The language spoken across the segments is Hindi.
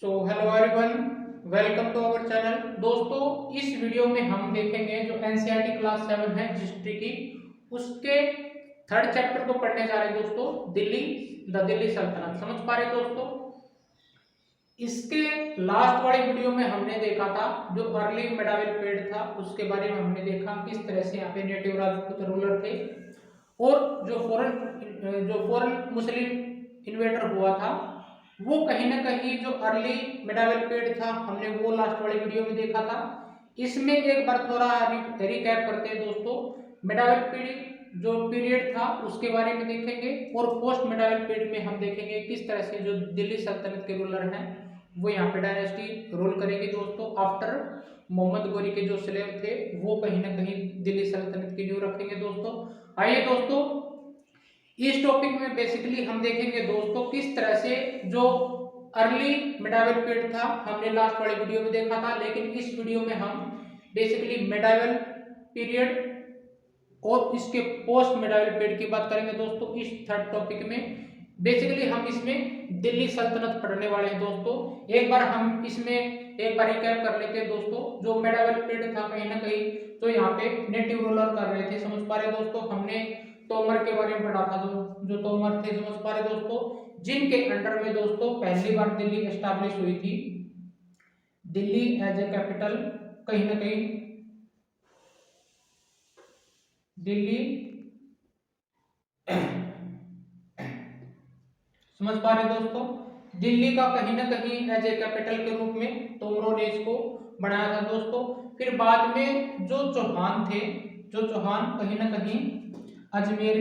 So hello everyone, welcome to our channel. दोस्तों, इस वीडियो में हम देखेंगे जो एनसीईआरटी क्लास 7 है हिस्ट्री की, उसके थर्ड चैप्टर को पढ़ने जा रहे हैं दोस्तों। दिल्ली सल्तनत। समझ पा रहे दोस्तों? इसके लास्ट वाली वीडियो में हमने देखा था जो अर्ली मेडावल पीरियड था, उसके बारे में हमने देखा किस तरह से यहाँ पे नेटिव राजपूत रूलर थे और जो फॉरेन मुस्लिम इन्वेटर हुआ था वो कहीं ना कहीं जो अर्ली मेडावल पीरियड था हमने वो लास्ट वाली वीडियो में देखा था। इसमें एक बार थोड़ा रिकैप करते हैं दोस्तों। मेडावल पीरियड जो पीरियड था उसके बारे में देखेंगे और पोस्ट मेडावल पीरियड में हम देखेंगे किस तरह से जो दिल्ली सल्तनत के रूलर हैं वो यहाँ पे डायनेस्टी रूल करेंगे दोस्तों। आफ्टर मोहम्मद गोरी के जो स्लेव थे वो कहीं ना कहीं दिल्ली सल्तनत की नींव रखेंगे दोस्तों। आइए दोस्तों, इस टॉपिक में बेसिकली हम देखेंगे दोस्तों किस तरह से जो अर्ली मेडावल पीरियड था हमने लास्ट वाली वीडियो में देखा था, लेकिन इस वीडियो में हम बेसिकली मेडावल पीरियड और इसके पोस्ट मेडावल पीरियड की बात करेंगे दोस्तों। इस थर्ड टॉपिक में बेसिकली हम इसमें दिल्ली सल्तनत पढ़ने वाले हैं दोस्तों। एक बार हम इसमें एक बार रिकैप कर लेते हैं दोस्तों। जो मेडावल पीरियड था कहीं ना कहीं तो यहाँ पे नेटिव रूलर कर रहे थे। समझ पा रहे दोस्तों? हमने तोमर के बारे में पढ़ा था, जो तोमर थे। समझ पा रहे दोस्तों? जिनके अंडर में दोस्तों पहली बार दिल्ली एस्टैब्लिश हुई थी। दिल्ली एज ए कैपिटल, कहीं ना कहीं दिल्ली समझ पा रहे दोस्तों, दिल्ली का कहीं ना कहीं एज ए कैपिटल के रूप में तोमरों ने इसको बनाया था दोस्तों। फिर बाद में जो चौहान थे, जो चौहान कहीं ना कहीं अजमेर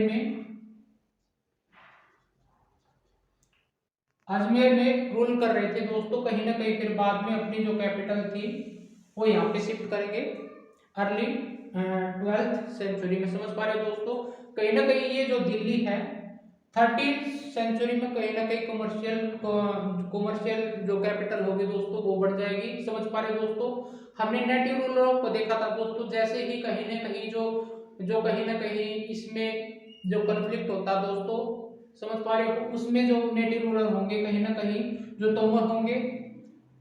में रूल कर रहे थे दोस्तों। कहीं ना कहीं फिर बाद में अपनी जो कैपिटल थी वो यहाँ पे शिफ्ट करेंगे अर्ली 12th सेंचुरी में। समझ पा रहे हो दोस्तों? कहीं ना कहीं ये जो दिल्ली है 13th सेंचुरी में कहीं ना कहीं कमर्शियल जो कैपिटल होगी दोस्तों वो बढ़ जाएगी। समझ पा रहे हो दोस्तों? हमने नेटिव रूलरों को देखा था दोस्तों, जैसे ही कहीं ना कहीं जो कहीं ना कहीं इसमें जो कॉन्फ्लिक्ट होता दोस्तों, समझ पा रहे हो, उसमें जो नेटिव रूलर होंगे कहीं ना कहीं जो तोमर होंगे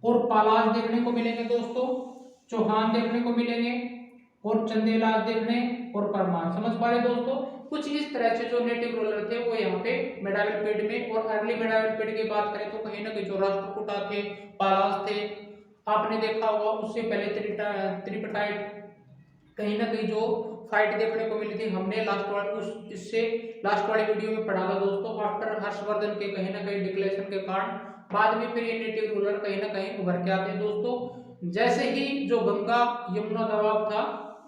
और पालाज देखने को मिलेंगे दोस्तों, चौहान देखने को मिलेंगे और चंदेलाल देखने और परमार। समझ पा रहे दोस्तों? कुछ इस तरह से जो नेटिव रूलर थे वो यहाँ पे मेडावल पीरियड में। और अर्ली मेडावल पीरियड की बात करें तो कहीं ना कहीं जो राष्ट्रकूटा थे, पालाज थे, आपने देखा होगा। उससे पहले त्रिपटाइट कहीं ना कहीं जो फाइट देखने को मिली थी हमने लास्ट वाली वीडियो में पढ़ा था दोस्तों। आफ्टर हर्षवर्धन के कहीं ना कहीं डिक्लेरेशन के कारण बाद में फिर ये नेटिव रूलर कहीं ना कहीं उभर के आते हैं दोस्तों। जैसे ही जो गंगा यमुना दबाव था,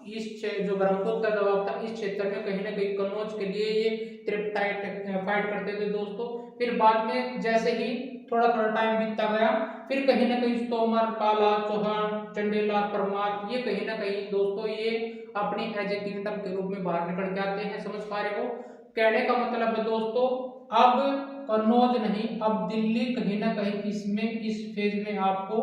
जो ब्रह्मपुत्र दबाव था, इस क्षेत्र में कहीं ना कहीं कन्नौज के लिए ये त्रिपटाइट फाइट करते थे दोस्तों। फिर बाद में जैसे ही थोड़ा थोड़ा टाइम बीतता गया फिर कहीं ना कहीं तोमर, पाला, चौहान, चंडेला, परमार ये कहीं ना कहीं दोस्तों ये अपनी एज ए किंगडम के रूप में बाहर निकल के आते हैं। समझ पा रहे हो? कहने का मतलब है दोस्तों अब कन्नौज नहीं, अब दिल्ली कहीं ना कहीं इसमें इस फेज में आपको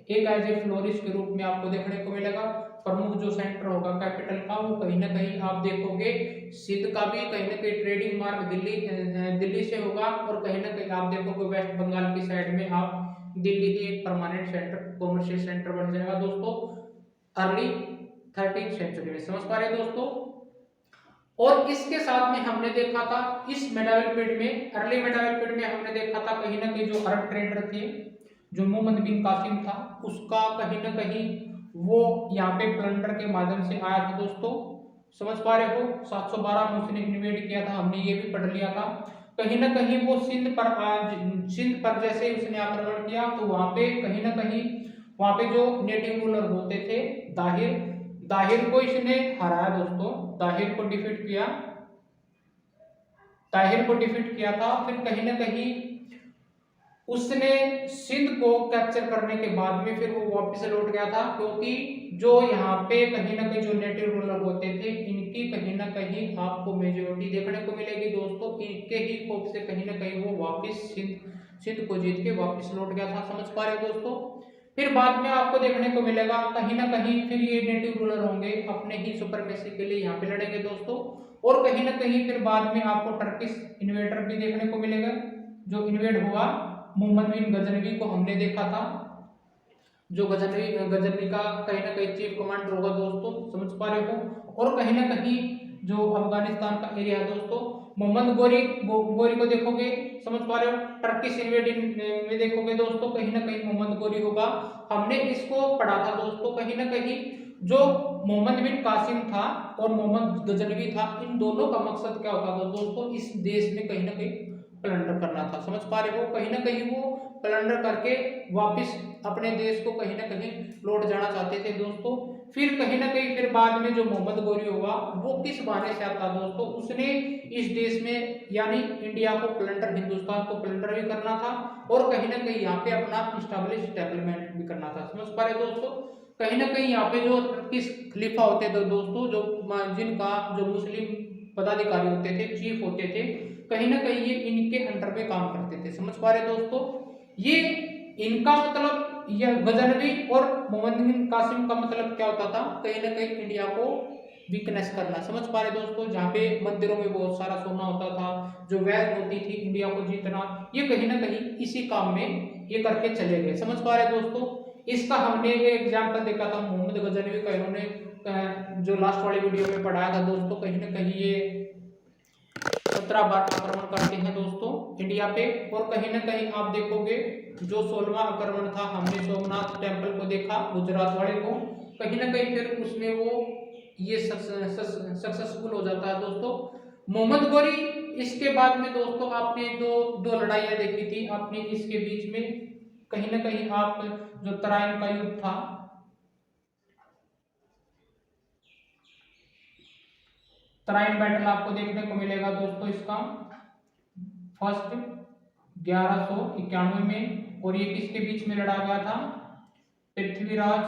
एक एज ए फ्लोरिश के रूप में आपको देखने को मिलेगा। प्रमुख जो सेंटर होगा कैपिटल का वो कहीं ना कहीं आप देखोगे सिंध का भी कहीं ना कहीं ट्रेडिंग मार्ग दिल्ली से होगा और कहीं ना कहीं आप देखोगे वेस्ट बंगाल की साइड में आप दिल्ली ही एक परमानेंट सेंटर, कॉमर्शियल सेंटर बन जाएगा दोस्तों अर्ली 13th सेंचुरी में। समझ पा रहे दोस्तों? और इसके साथ में हमने देखा था इस मेडावल पीरियड में, अर्ली मेडावल पीरियड में हमने देखा था कहीं ना कहीं जो अरब ट्रेडर थे, जो मोहम्मद बिन कासिम था, उसका कहीं ना कहीं वो यहाँ पे प्लंडर के माध्यम से आया था दोस्तों। समझ पा रहे हो? 712 में उसने इन्वेड किया था, हमने ये भी पढ़ लिया था। कहीं ना कहीं वो सिंध पर जैसे उसने आक्रमण किया तो वहां पे कहीं ना कहीं वहां पे जो नेटिव रूलर होते थे दाहिर को इसने हराया दोस्तों, दाहिर को डिफीट किया था। फिर कहीं ना कहीं उसने सिंध को कैप्चर करने के बाद में फिर वो वापस लौट गया था, क्योंकि जो यहाँ पे कहीं ना कहीं जो नेटिव रूलर होते थे इनकी कहीं ना कहीं आपको मेजोरिटी देखने को मिलेगी दोस्तों। इनके ही खौफ से कहीं ना कहीं वो वापस सिंध को जीत के वापस लौट गया था। समझ पा रहे दोस्तों? फिर बाद में आपको देखने को मिलेगा कहीं ना कहीं फिर ये नेटिव रूलर होंगे अपने ही सुपरमेसी के लिए यहाँ पे लड़ेंगे दोस्तों। और कहीं ना कहीं फिर बाद में आपको टर्किश इन्वेटर भी देखने को मिलेगा जो इन्वेड हुआ मोहम्मद बिन गजनवी को हमने देखा था, जो गजनवी का कहीं ना कहीं चीफ कमांडर होगा दोस्तों, समझ पा रहे हो। और कहीं ना कहीं जो अफगानिस्तान का एरिया है दोस्तों, मोहम्मद गोरी को देखोगे, समझ पा रहे हो, टर्किश इन्वेडिंग में देखोगे दोस्तों, कहीं ना कहीं मोहम्मद गोरी होगा। हमने इसको पढ़ा था दोस्तों, कहीं ना कहीं जो मोहम्मद बिन कासिम था और मोहम्मद गजनवी था, इन दोनों का मकसद क्या होता था दोस्तों, इस देश में कहीं ना कहीं प्लंडर करना था, समझ पा रहे हो। कहीं ना कहीं वो प्लंडर करके वापस अपने देश को कहीं ना कहीं लौट जाना चाहते थे दोस्तों। फिर कहीं ना कहीं फिर बाद में जो मोहम्मद गोरी होगा वो किस बहाने से आता दोस्तों, उसने इस देश में यानी इंडिया को प्लंडर, हिंदुस्तान को प्लंडर भी करना था और कहीं ना कहीं यहाँ पे अपना स्टैब्लिश डेवलपमेंट भी करना था, समझ पा रहे दोस्तों। कहीं ना कहीं यहाँ पे जो किस खलीफा होते थे दोस्तों, जो जिनका जो मुस्लिम पदाधिकारी होते थे, चीफ होते थे, कहीं ना कहीं ये इनके अंडर में काम करते थे, समझ पा रहे दोस्तों। ये इनका मतलब यह गजनवी और मोहम्मद बिन कासिम का मतलब क्या होता था, कहीं ना कहीं इंडिया को वीकनेस करना, समझ पा रहे दोस्तों। जहाँ पे मंदिरों में बहुत सारा सोना होता था, जो वेल्थ होती थी इंडिया को जीतना, ये कहीं ना कहीं इसी काम में ये करके चले गए, समझ पा रहे दोस्तों। इसका हमने ये एग्जाम्पल देखा था मोहम्मद गजनवी का, इन्होंने जो लास्ट वाली वीडियो में पढ़ाया था दोस्तों, कहीं ना कहीं ये 17 बार आक्रमण करते हैं दोस्तों इंडिया पे। और कहीं ना कहीं आप देखोगे जो 16वां आक्रमण था, हमने सोमनाथ टेम्पल को देखा, गुजरात वाले को, कहीं ना कहीं फिर उसमें वो ये सक्सेसफुल हो जाता है दोस्तों। मोहम्मद गोरी इसके बाद में दोस्तों आपने दो लड़ाइयां देखी थी आपने इसके बीच में, कहीं ना कहीं आप जो तराइन का युद्ध था, तराइन बैटल आपको देखने को मिलेगा दोस्तों इसका फर्स्ट 1191 में। और ये किसके बीच में लड़ा गया था, पृथ्वीराज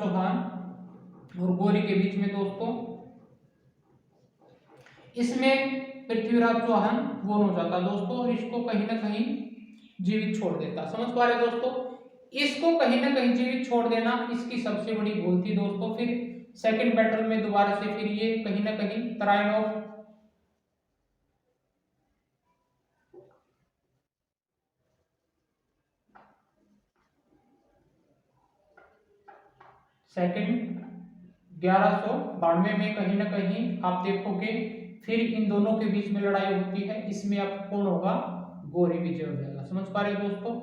चौहान और गोरी के बीच में दोस्तों। इसमें पृथ्वीराज चौहान वो हो जाता दोस्तों और इसको कहीं ना कहीं जीवित छोड़ देता, समझ पा रहे दोस्तों। इसको कहीं ना कहीं जीवित छोड़ देना इसकी सबसे बड़ी भूल थी दोस्तों। फिर सेकंड बैटल में दोबारा से फिर ये कहीं ना कहीं तराइन ऑफ सेकंड 1192 में कहीं ना कहीं आप देखोगे फिर इन दोनों के बीच में लड़ाई होती है। इसमें अब कौन होगा, गोरी विजय हो जाएगा, समझ पा रहे दोस्तों।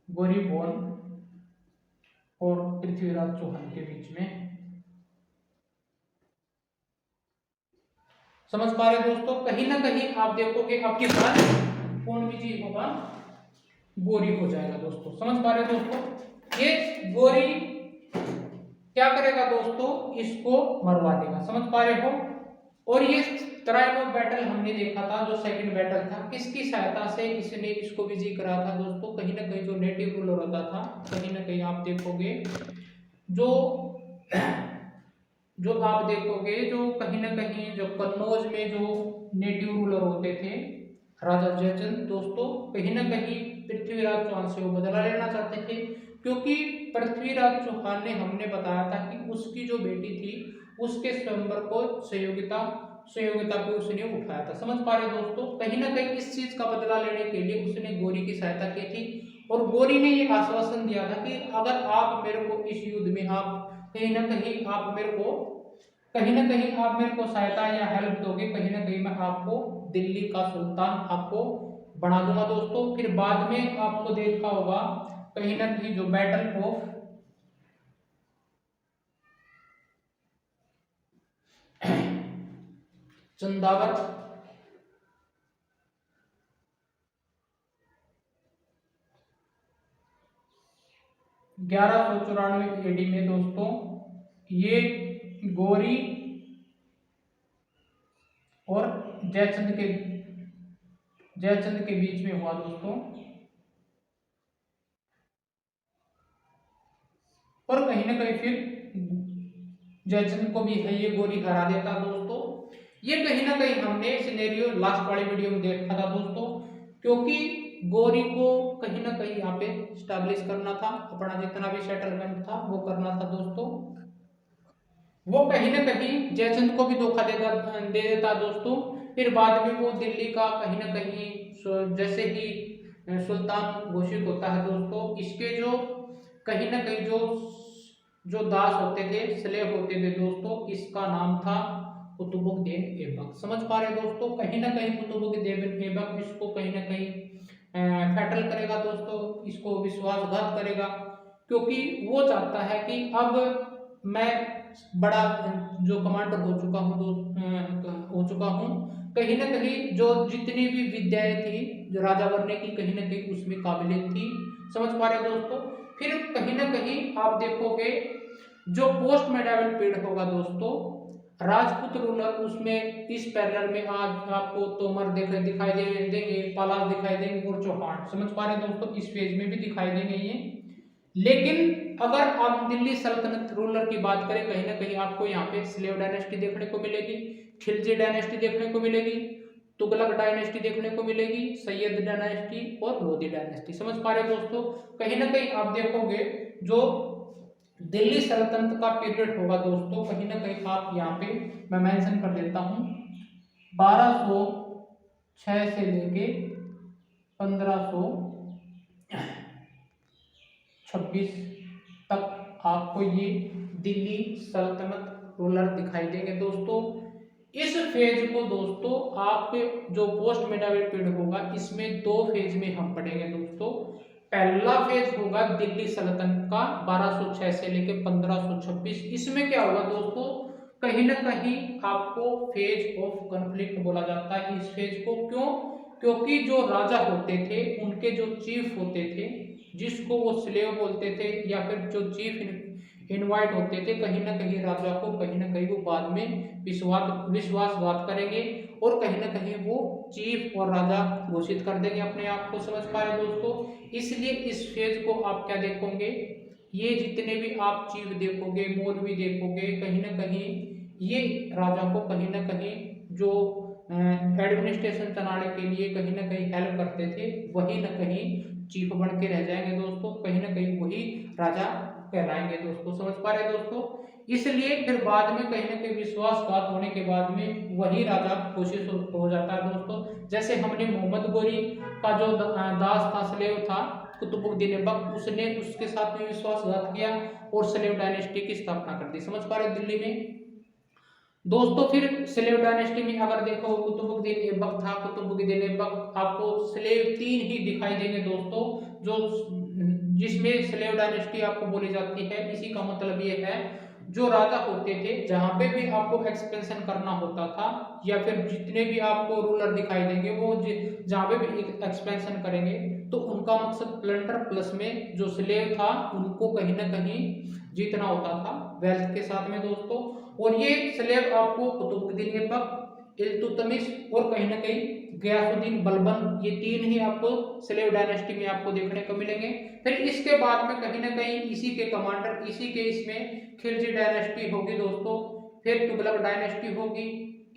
गोरी बोन और पृथ्वीराज चौहान के बीच में, समझ पा रहे दोस्तों। कहीं ना कहीं आप देखोगे आपके पास कौन विजय होगा, गोरी हो जाएगा दोस्तों, समझ पा रहे दोस्तों। ये गोरी क्या करेगा दोस्तों, इसको मरवा देगा, समझ पा रहे हो। और ये तराइन बैटल हमने देखा था, जो सेकंड बैटल था, किसकी सहायता से इसने इसको विजय करा था दोस्तों, कहीं ना कहीं जो नेटिव रूलर होता था, कहीं ना कहीं आप देखोगे जो आप देखोगे जो कहीं ना कहीं जो कन्नौज में जो नेटिव रूलर होते थे राजा जयचंद दोस्तों, कहीं ना कहीं पृथ्वीराज चौहान से वो बदला लेना चाहते थे, क्योंकि पृथ्वीराज चौहान ने हमने बताया था कि उसकी जो बेटी थी उसके स्वयंवर को सहयोगिता पे उसने उठाया था, समझ पा रहे दोस्तों। कहीं ना कहीं इस चीज का बदला लेने के लिए उसने गोरी की सहायता की थी और गोरी ने ये आश्वासन दिया था कि अगर आप मेरे को इस युद्ध में आप कहीं ना कहीं आप मेरे को सहायता या हेल्प दोगे, कहीं ना कहीं मैं आपको दिल्ली का सुल्तान आपको बना दूंगा दोस्तों। फिर बाद में आपको देखा होगा कहीं ना कहीं जो बैटल ऑफ चंदावर 1194 एडी में दोस्तों, ये गोरी और जयचंद के बीच में हुआ दोस्तों। और कहीं ना कहीं फिर जयचंद को भी है ये गोरी हरा देता दोस्तों। ये कहीं ना कहीं हमने सिनेरियो लास्ट वाली वीडियो में देखा था दोस्तों, क्योंकि गोरी को कहीं ना कहीं यहाँ पे स्टैब्लिश करना था, अपना जितना भी सेटलमेंट था वो करना था दोस्तों। वो कहीं ना कहीं जयचंद को भी धोखा दे देता दोस्तों। फिर बाद में वो दिल्ली का कहीं ना कहीं जैसे ही सुल्तान घोषित होता है दोस्तों, इसके जो कहीं ना कहीं जो जो दास होते थे, स्लेव होते थे दोस्तों, इसका नाम था कुतुबुद्दीन ऐबक। समझ पा रहे हैं दोस्तों, कहीं ना कहीं कुतुबुद्दीन ऐबक इसको कहीं ना कहीं फैटल करेगा दोस्तों, इसको विश्वासघात करेगा, क्योंकि वो चाहता है कि अब मैं बड़ा जो कमांडर हो चुका हूँ हो चुका हूँ, कहीं ना कहीं जो जितनी भी विद्याएं थी जो राजा बनने की, कहीं ना कहीं उसमें काबिलियत थी। समझ पा रहे हैं दोस्तों। फिर कहीं ना कहीं आप देखोगे जो पोस्ट मेडावल पीरियड होगा दोस्तों, राजपूत रूलर उसमें इस पैरेलल में आज आपको तोमर दिखाई देंगे, पालास दिखाई देंगे और चौहान। समझ पा रहे हैं दोस्तों, इस फेज में भी दिखाई देंगे ये। लेकिन अगर आप दिल्ली सल्तनत रूलर की बात करें, कहीं ना कहीं आपको यहाँ पे स्लेव डायनेस्टी देखने को मिलेगी, खिलजी डायनेस्टी देखने को मिलेगी, तुगलक डायनेस्टी देखने को मिलेगी, सैयद डायनेस्टी और लोधी डायनेस्टी। समझ पा रहे हैं दोस्तों, कहीं ना कहीं आप देखोगे जो दिल्ली सल्तनत का पीरियड होगा दोस्तों, कहीं ना कहीं आप यहाँ पे मैं मेंशन कर देता हूँ 1206 से लेके 1526 तक आपको ये दिल्ली सल्तनत रूलर दिखाई देंगे दोस्तों। इस फेज को दोस्तों आप जो पोस्ट मेडावल पीरियड होगा, इसमें दो फेज में हम पढ़ेंगे दोस्तों। पहला फेज होगा दिल्ली सल्तनत का 1206 से लेके 1526। इसमें क्या होगा दोस्तों, कहीं ना कहीं आपको फेज ऑफ कॉन्फ्लिक्ट बोला जाता है इस फेज को। क्यों? क्योंकि जो राजा होते थे उनके जो चीफ होते थे, जिसको वो स्लेव बोलते थे या फिर जो चीफ इनवाइट होते थे, कहीं ना कहीं राजा को कहीं ना कहीं वो बाद में विश्वासघात करेंगे और कहीं ना कहीं वो चीफ और राजा घोषित कर देंगे अपने आप को। समझ पा रहे दोस्तों, इसलिए इस फेज को आप क्या देखोगे, ये जितने भी आप चीफ देखोगे, मौलवी देखोगे, कहीं ना कहीं ये राजा को कहीं ना कहीं जो एडमिनिस्ट्रेशन चलाने के लिए कहीं ना कहीं हेल्प करते थे, वही ना कहीं चीफ बन के रह जाएंगे दोस्तों, कहीं ना कहीं वही राजा कहलाएंगे दोस्तों। समझ पा रहे दोस्तों, इसलिए फिर बाद में कहीं ना कहीं विश्वासघात होने के बाद में वही राजा घोषित हो जाता है दोस्तों। जैसे हमने मोहम्मद गोरी का जो दास था, स्लेव था कुतुबुद्दीन ऐबक, उसने उसके साथ में विश्वासघात किया और स्लेव डायनेस्टी की स्थापना कर दी। समझ पा रहे दिल्ली में दोस्तों। फिर स्लेव डायनेस्टी में अगर देखो, कुतुबुद्दीन ऐबक था, कुतुबुद्दीन ऐबक आपको स्लेव 3 ही दिखाई देंगे दोस्तों, जो जिसमें स्लेव डायनेस्टी आपको बोली जाती है। इसी का मतलब ये है, जो राजा होते थे, जहां पे भी आपको एक्सपेंशन करना होता था या फिर जितने भी आपको रूलर दिखाई देंगे, वो जहां पे भी एक्सपेंशन करेंगे तो उनका मकसद प्लंटर प्लस में जो स्लेव था उनको कहीं ना कहीं जीतना होता था वेल्थ के साथ में दोस्तों। और ये स्लेब आपको कुतुबुद्दीन ऐबक, इल्तुतमिश और कहीं ना कहीं गयासुद्दीन बलबन, ये 3 ही आपको स्लेव डायनेस्टी में आपको देखने को मिलेंगे। फिर इसके बाद में कहीं ना कहीं इसी के कमांडर, इसी के इसमें खिलजी डायनेस्टी होगी दोस्तों, फिर तुगलक डायनेस्टी होगी,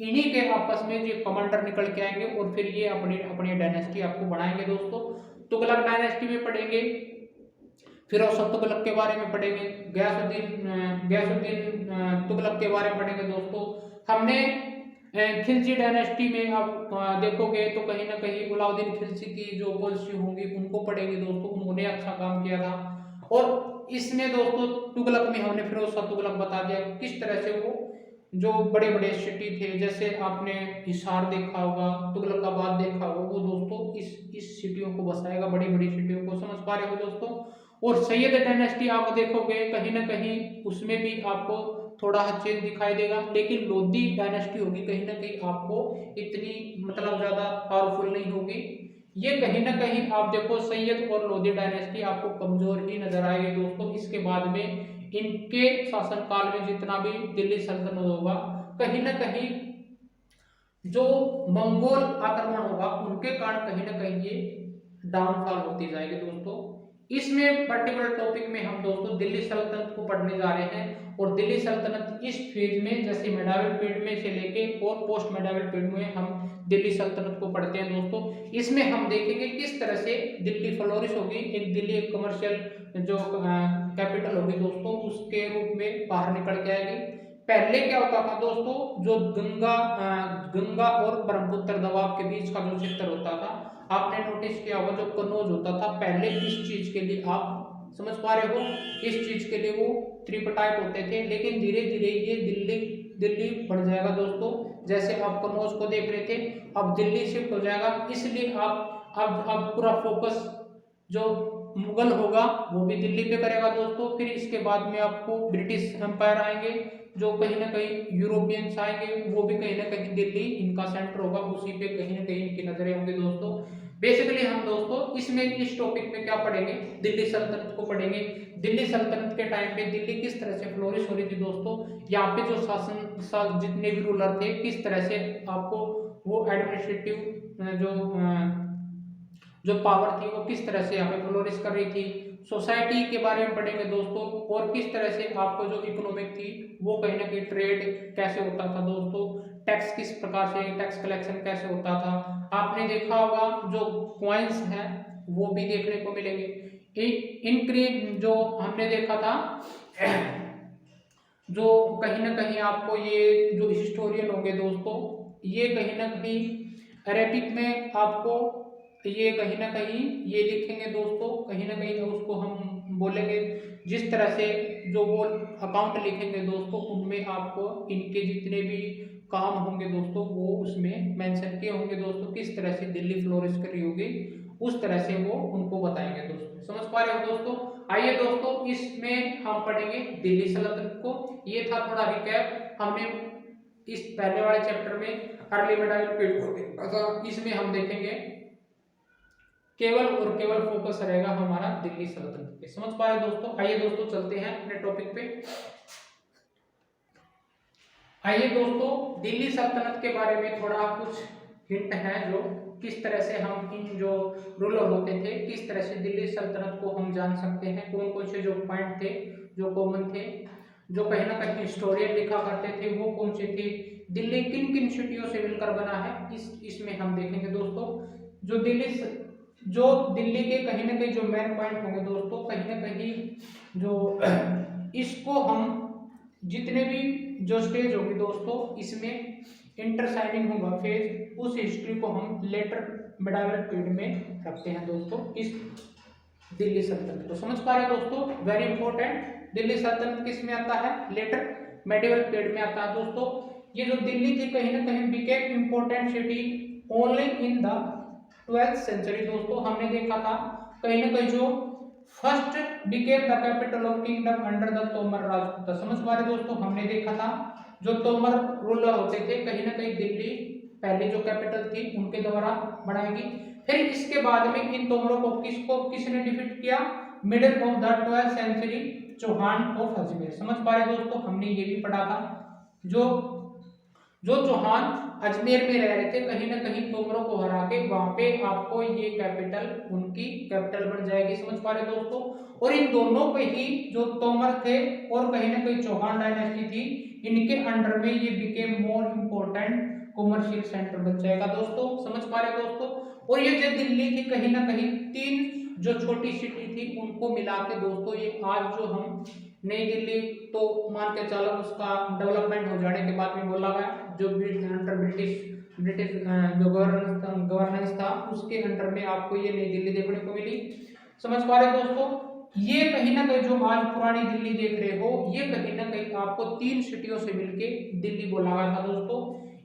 इन्हीं के आपस में जो कमांडर निकल के आएंगे और फिर ये अपनी अपनी डायनेस्टी आपको बनाएंगे दोस्तों। तुगलक डायनेस्टी में पढ़ेंगे, फिरोज तुगलक के बारे में पढ़ेंगे, गयासुद्दीन तुगलक के बारे में पढ़ेंगे दोस्तों। हमने खिलजी डायनेस्टी में आप देखोगे तो कहीं ना कहीं अलाउद्दीन खिलजी की जो पॉलिसी होंगी उनको पढ़ेंगे दोस्तों, उन्होंने अच्छा काम किया था। और इसमें दोस्तों तुगलक में हमने फिरोज शाह तुगलक बता दिया किस तरह से वो जो बड़े बड़े सिटी थे, जैसे आपने हिसार देखा होगा, तुगलकाबाद देखा होगा, वो दोस्तों इस सिटियों को बसाएगा, बड़ी बड़ी सिटियों को। समझ पा रहे हो दोस्तों। और सैयद डायनेस्टी आप देखोगे कहीं ना कहीं उसमें भी आपको थोड़ा चेंज दिखाई देगा, लेकिन लोधी डायनेस्टी होगी कहीं ना कहीं आपको इतनी मतलब ज्यादा पावरफुल नहीं होगी। ये कहीं ना कहीं आप देखो सैयद और लोधी डायनेस्टी आपको कमजोर ही नजर आएगी दोस्तों। इसके बाद में इनके शासनकाल में जितना भी दिल्ली सल्तनत होगा, कहीं ना कहीं जो मंगोल आक्रमण होगा उनके कारण कहीं ना कहीं ये डाउनफॉल होती जाएगी दोस्तों। इसमें पर्टिकुलर टॉपिक में हम दोस्तों दिल्ली सल्तनत को पढ़ने जा रहे हैं, और दिल्ली सल्तनत इस फेज में जैसे मेडावल पीरियड में से लेके और पोस्ट मेडावल पीरियड में हम दिल्ली सल्तनत को पढ़ते हैं दोस्तों। इसमें हम देखेंगे किस तरह से दिल्ली फ्लोरिश होगी, एक दिल्ली एक कमर्शियल जो कैपिटल होगी दोस्तों उसके रूप में बाहर निकल के आएगी। पहले क्या होता था दोस्तों, जो गंगा और ब्रह्मपुत्र दोआब के बीच का जो क्षेत्र होता था, आपने नोटिस किया होगा जो कनौज होता था पहले, इस चीज के लिए आप समझ पा रहे हो, इस चीज के लिए वो त्रिपटाइप होते थे। लेकिन धीरे धीरे ये दिल्ली दिल्ली बढ़ जाएगा दोस्तों, जैसे आप कनौज को देख रहे थे, अब दिल्ली शिफ्ट हो जाएगा। इसलिए आप अब पूरा फोकस जो मुगल होगा वो भी दिल्ली पे करेगा दोस्तों। फिर इसके बाद में आपको ब्रिटिश एम्पायर आएंगे, जो कहीं ना कहीं यूरोपियंस आएंगे, वो भी कहीं ना कहीं दिल्ली इनका सेंटर होगा, उसी पे कहीं ना कहीं इनकी नजरें होंगी दोस्तों। बेसिकली हम दोस्तों इसमें इस टॉपिक में क्या पढ़ेंगे, दिल्ली सल्तनत को पढ़ेंगे। दिल्ली सल्तनत के टाइम पे दिल्ली किस तरह से फ्लोरिश हो रही थी दोस्तों, यहाँ पे जो जितने भी रूलर थे किस तरह से आपको वो एडमिनिस्ट्रेटिव जो पावर थी वो किस तरह से यहाँ पे फ्लोरिश कर रही थी। सोसाइटी के बारे में पढ़ेंगे दोस्तों, और किस तरह से आपको जो इकोनॉमिक थी वो कहीं ना कहीं ट्रेड कैसे होता था दोस्तों, टैक्स किस प्रकार से टैक्स कलेक्शन कैसे होता था। आपने देखा होगा जो कॉइन्स हैं वो भी देखने को मिलेंगे। इंक्रीज जो हमने देखा था जो कहीं ना कहीं आपको ये जो हिस्टोरियन होंगे दोस्तों, ये कहीं ना कहीं अरेबिक में आपको ये कहीं ना कहीं ये लिखेंगे दोस्तों, कहीं ना कहीं उसको हम बोलेंगे जिस तरह से जो वो अकाउंट लिखेंगे दोस्तों, उनमें आपको इनके जितने भी काम होंगे दोस्तों वो उसमें मेंशन किए होंगे दोस्तों, किस तरह से दिल्ली फ्लोरिश कर रही होगी उस तरह से वो उनको बताएंगे दोस्तों। समझ पा रहे हो दोस्तों। आइए दोस्तों इसमें हम पढ़ेंगे दिल्ली सल्तनत को। ये था थोड़ा रिकैप, हमने इस पहले वाले चैप्टर में अर्ली मिडाइवल पीरियड को देखा था, इसमें हम देखेंगे केवल और केवल फोकस रहेगा हमारा दिल्ली सल्तनत पे। समझ पा रहे दोस्तों। आइए दोस्तों चलते हैं अपने टॉपिक पे। आइए दोस्तों दिल्ली सल्तनत के बारे में थोड़ा कुछ हिंट है, जो किस तरह से हम इन जो रूलर होते थे किस तरह से दिल्ली सल्तनत को हम जान सकते हैं, कौन कौन से जो पॉइंट थे जो कॉमन थे, जो कहीं ना कहीं हिस्टोरियन लिखा करते थे वो कौन से थे, दिल्ली किन किन सिटियों से मिलकर बना है, इसमें हम देखेंगे दोस्तों। जो दिल्ली के कहीं ना कहीं जो मेन पॉइंट होंगे दोस्तों, कहीं ना कहीं जो इसको हम जितने भी जो स्टेज होगी दोस्तों इसमें इंटरसाइनिंग होगा फेज, उस हिस्ट्री को हम लेटर मिडाइवल पीरियड में रखते हैं दोस्तों इस दिल्ली सल्तनत को। समझ पा रहे हैं दोस्तों, वेरी इंपॉर्टेंट। दिल्ली सल्तनत किस में आता है, लेटर मेडिवल पीरियड में आता है दोस्तों। ये जो दिल्ली थी कहीं ना कहीं became important city only in the 12th century दोस्तों। हमने देखा था कहीं ना कहीं जो first became the capital of kingdom under the Tomar Rajput. समझ पा रहे दोस्तों, हमने देखा था जो तोमर रूलर होते थे कहीं ना कहीं दिल्ली पहले जो कैपिटल थी उनके द्वारा बनाएगी। फिर इसके बाद में इन तोमरों को किसने डिफीट किया, middle of the 12th century Chauhan of Ajmer. समझ पा रहे दोस्तों, हमने ये भी पढ़ा था जो चौहान अजमेर में रह रहे थे कहीं ना कहीं तोमरों को हरा के वहां पे आपको ये कैपिटल उनकी कैपिटल बन जाएगी। समझ पा रहे दोस्तों। और इन दोनों पे ही जो तोमर थे और कहीं ना कहीं चौहान डायनेस्टी थी, इनके अंडर में ये became more important commercial centre बन जाएगा दोस्तों। समझ पा रहे दोस्तों। और ये जो दिल्ली थी कहीं ना कहीं तीन जो छोटी सिटी थी उनको मिला के दोस्तों ये आज जो हम नई दिल्ली तो मान के चलो उसका डेवलपमेंट हो जाने के बाद में बोला गया जो अंडर ब्रिटिश जो गवर्नेंस था उसके अंडर में आपको ये नई दिल्ली देखने को मिली। समझ पा रहे दोस्तों। ये कहीं ना कहीं जो आज पुरानी दिल्ली देख रहे हो ये कहीं ना कहीं आपको तीन सिटियों से मिलके दिल्ली बोला गया था दोस्तों।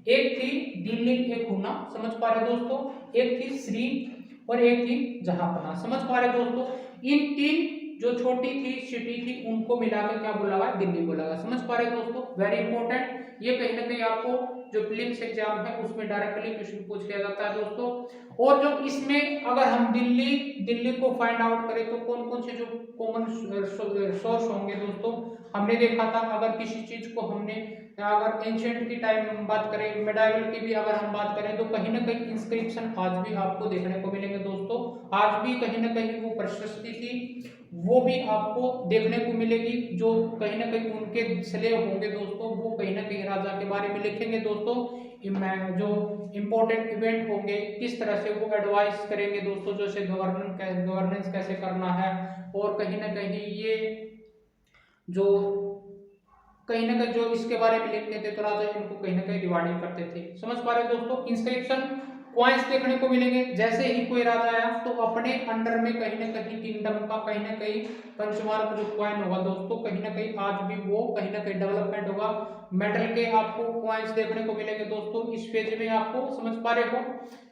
एक थी दिल्ली एक हुना, समझ पा रहे दोस्तों, एक थी श्री और एक थी जहांपना। समझ पा रहे दोस्तों। इन तीन जो छोटी थी सिटी थी उनको मिलाकर क्या बोला गया, दिल्ली बोला गया। समझ पा रहे दोस्तों, वेरी इंपॉर्टेंट। ये कहीं ना कहीं आपको जो प्रीलिम्स एग्जाम है उसमें डायरेक्टली क्वेश्चन पूछ लिया जाता है दोस्तों। और जो इसमें अगर हम दिल्ली को फाइंड आउट करें तो कौन कौन से जो कॉमन सोर्स होंगे दोस्तों, हमने देखा था अगर किसी चीज को हमने अगर एंशिएंट की टाइम में बात करें, मेडाइवल की भी अगर हम बात करें तो कहीं ना कहीं इंस्क्रिप्शन आज भी आपको देखने को मिलेंगे दोस्तों। आज भी कहीं ना कहीं वो प्रशस्ति थी वो भी आपको देखने को मिलेगी, जो कहीं ना कहीं उनके स्लेव होंगे दोस्तों वो कहीं ना कहीं राजा के बारे में लिखेंगे दोस्तों। जो इम्पोर्टेंट इवेंट होंगे किस तरह से वो एडवाइस करेंगे दोस्तों, जैसे गवर्नेंस कैसे करना है। और कहीं ना कहीं ये जो कहीं ना कहीं जो इसके बारे में लिखते थे तो राजा इनको कहीं ना कहीं रिवार्डिंग करते थे। समझ पा रहे हो दोस्तों। इंस्क्रिप्शन कॉइन्स देखने को मिलेंगे, जैसे ही कोई राजा आया तो अपने अंडर में कहीं ना कहीं किंगडम का कहीं ना कहीं पंचमार्क जो कॉइन होगा दोस्तों, कहीं ना कहीं आज भी वो कहीं ना कहीं डेवलपमेंट होगा। मेटल के आपको कॉइन्स देखने को मिलेंगे दोस्तों इस पेज में, आपको समझ पा रहे हो।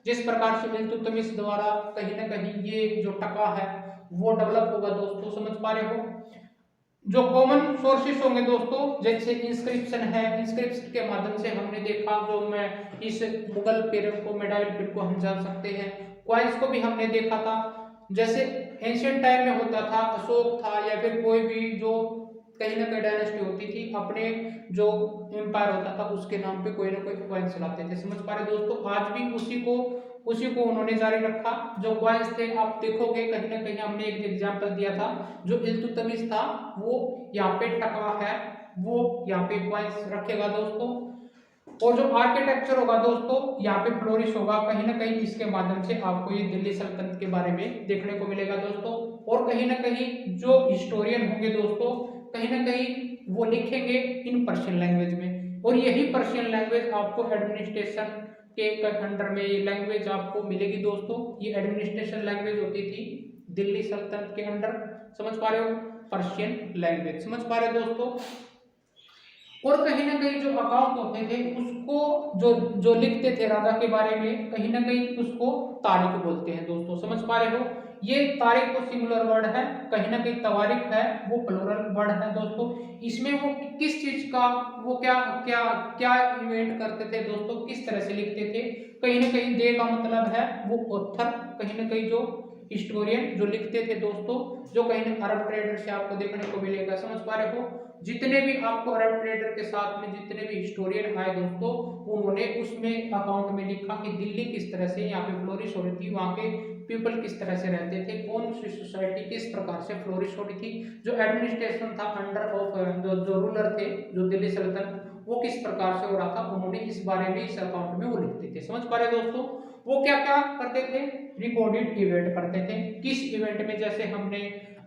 जिस प्रकार से इल्तुतमिश द्वारा कहीं ना कहीं ये जो टका है वो डेवलप होगा दोस्तों, समझ पा रहे हो। जो कॉमन सोर्सेस होंगे दोस्तों, जैसे इंस्क्रिप्शन है, इंस्क्रिप्शन के माध्यम से हमने देखा जो मैं इस मुगल पीरियड को, मेडाइवल पीरियड को हम जान सकते हैं। क्वाइंस को भी हमने देखा था, जैसे एंशिएंट टाइम में होता था, अशोक था या फिर कोई भी जो कहीं ना कहीं डायनेस्टी होती थी, अपने जो एम्पायर होता था उसके नाम पे कोई ना कोई क्वाइंस चलाते थे। समझ पा रहे दोस्तों। आज भी उसी को उन्होंने जारी रखा। जो क्वाइंस थे आप देखोगे कहीं ना कहीं, हमने एक एग्जांपल दिया था, जो इल्तुतमिश था वो यहाँ पे टका है, वो यहाँ पे क्वाइंस रखेगा दोस्तों। और जो आर्किटेक्चर होगा दोस्तों यहाँ पे फ्लोरिश होगा कहीं ना कहीं, इसके माध्यम से आपको ये दिल्ली सल्तनत के बारे में देखने को मिलेगा दोस्तों। और कहीं ना कहीं जो हिस्टोरियन होंगे दोस्तों, कहीं ना कहीं वो लिखेंगे इन पर्शियन लैंग्वेज में, और यही पर्शियन लैंग्वेज आपको एडमिनिस्ट्रेशन के अंडर में ये लैंग्वेज आपको मिलेगी दोस्तों। ये एडमिनिस्ट्रेशन लैंग्वेज होती थी दिल्ली सल्तनत के अंडर, समझ पा रहे हो, पर्शियन लैंग्वेज, समझ पा रहे हो दोस्तों। और कहीं ना कहीं जो अकाउंट होते थे उसको जो जो लिखते थे राजा के बारे में, कहीं ना कहीं उसको तारीख बोलते हैं दोस्तों, समझ पा रहे हो। ये तारीख तो सिंगुलर वर्ड है, कहीं ना कहीं तवारीख है वो प्लूरल वर्ड है दोस्तों। इसमें वो किस चीज का, वो क्या क्या क्या इवेंट करते थे दोस्तों, किस तरह से लिखते थे। कहीं ना कहीं दे का मतलब है वो ऑथर, कहीं ना कहीं जो हिस्टोरियन जो लिखते थे दोस्तों, जो कहीं ना अरब ट्रेडर से आपको देखने को मिलेगा, समझ पा रहे हो। जितने भी आपको अरब ट्रेडर के साथ में जितने भी हिस्टोरियन आए दोस्तों, उन्होंने उसमें अकाउंट में लिखा कि दिल्ली किस तरह से यहाँ पे फ्लोरिश हो रही थी, वहाँ के पीपल किस तरह से रहते थे, कौन सी सोसाइटी किस प्रकार से फ्लोरिश हो रही थी, जो एडमिनिस्ट्रेशन था अंडर ऑफ जो रूलर थे जो दिल्ली सल्तनत, वो किस प्रकार से हो रहा था, उन्होंने इस बारे में इस अकाउंट में वो लिखते थे। समझ पा रहे दोस्तों। वो क्या क्या करते थे, रिकॉर्डेड इवेंट करते थे। किस इवेंट में, जैसे हमने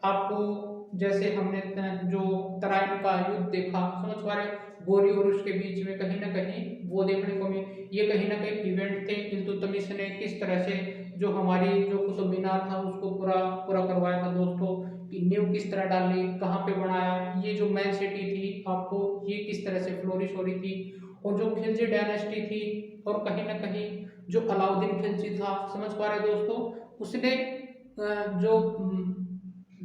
आपको जो तराइन का युद्ध देखा, समझ पा रहे, गोरी और उसके बीच में कहीं ना कहीं वो देखने को मिले, ये कहीं ना कहीं इवेंट थे। इल्तुतमिश ने किस तरह से जो हमारी जो कुतुब मीनार था उसको पूरा पूरा करवाया था दोस्तों, कि नींव किस तरह डाली, कहाँ पे बनाया, ये जो मैन सिटी थी आपको ये किस तरह से फ्लोरिश हो रही थी, और जो खिलजी डायनेस्टी थी, और कहीं ना कहीं जो अलाउद्दीन खिलजी था, समझ पा रहे दोस्तों, उसने जो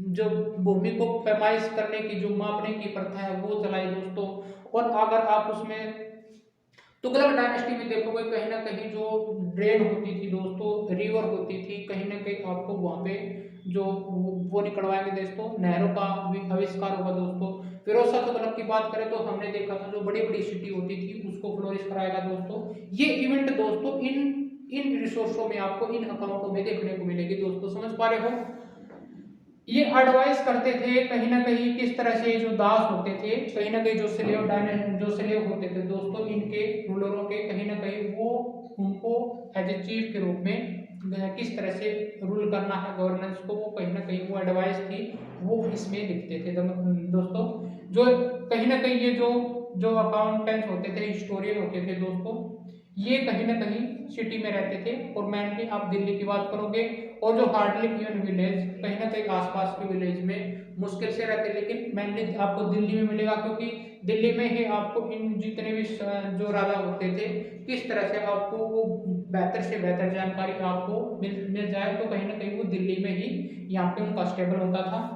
जो भूमि को पैमाइश करने की जो मापने की प्रथा है वो चलाई दोस्तों। और अगर आप उसमें तुगलक डायनेस्टी में देखोगे, कहीं ना कहीं जो ड्रेन होती थी दोस्तों, रिवर होती थी, कहीं ना कहीं आपको वहाँ पे जो वो निकलवाएंगे दोस्तों, नहरों का भी आविष्कार होगा दोस्तों। फिरोज शाह तुगलक की बात करें तो हमने देखा था जो बड़ी बड़ी सिटी होती थी उसको फ्लोरिश कराएगा दोस्तों। ये इवेंट दोस्तों इन इन रिसोर्सों में आपको इन अकाउंटों में देखने को मिलेगी दोस्तों, समझ पा रहे हो। ये एडवाइस करते थे कहीं ना कहीं किस तरह से जो दास होते थे, कहीं ना कहीं जो स्लेव होते थे दोस्तों, इनके रूलरों के, कहीं ना कहीं वो उनको एज ए चीफ के रूप में किस तरह से रूल करना है गवर्नेंस को, वो कहीं ना कहीं वो एडवाइस थी वो इसमें लिखते थे दोस्तों। जो कहीं ना कहीं ये जो अकाउंटेंट होते थे, हिस्टोरियन होते थे दोस्तों, ये कहीं ना कहीं सिटी में रहते थे। और मेनली आप दिल्ली की बात करोगे, और जो हार्डली इवन विलेज, कहीं ना कहीं आसपास के विलेज में मुश्किल से रहते, लेकिन मेनली आपको दिल्ली में मिलेगा, क्योंकि दिल्ली में ही आपको इन जितने भी जो राजा होते थे किस तरह से आपको वो बेहतर से बेहतर जानकारी आपको मिल जाए, तो कहीं ना कहीं वो दिल्ली में ही यहाँ पे उनका स्टेबल होता था।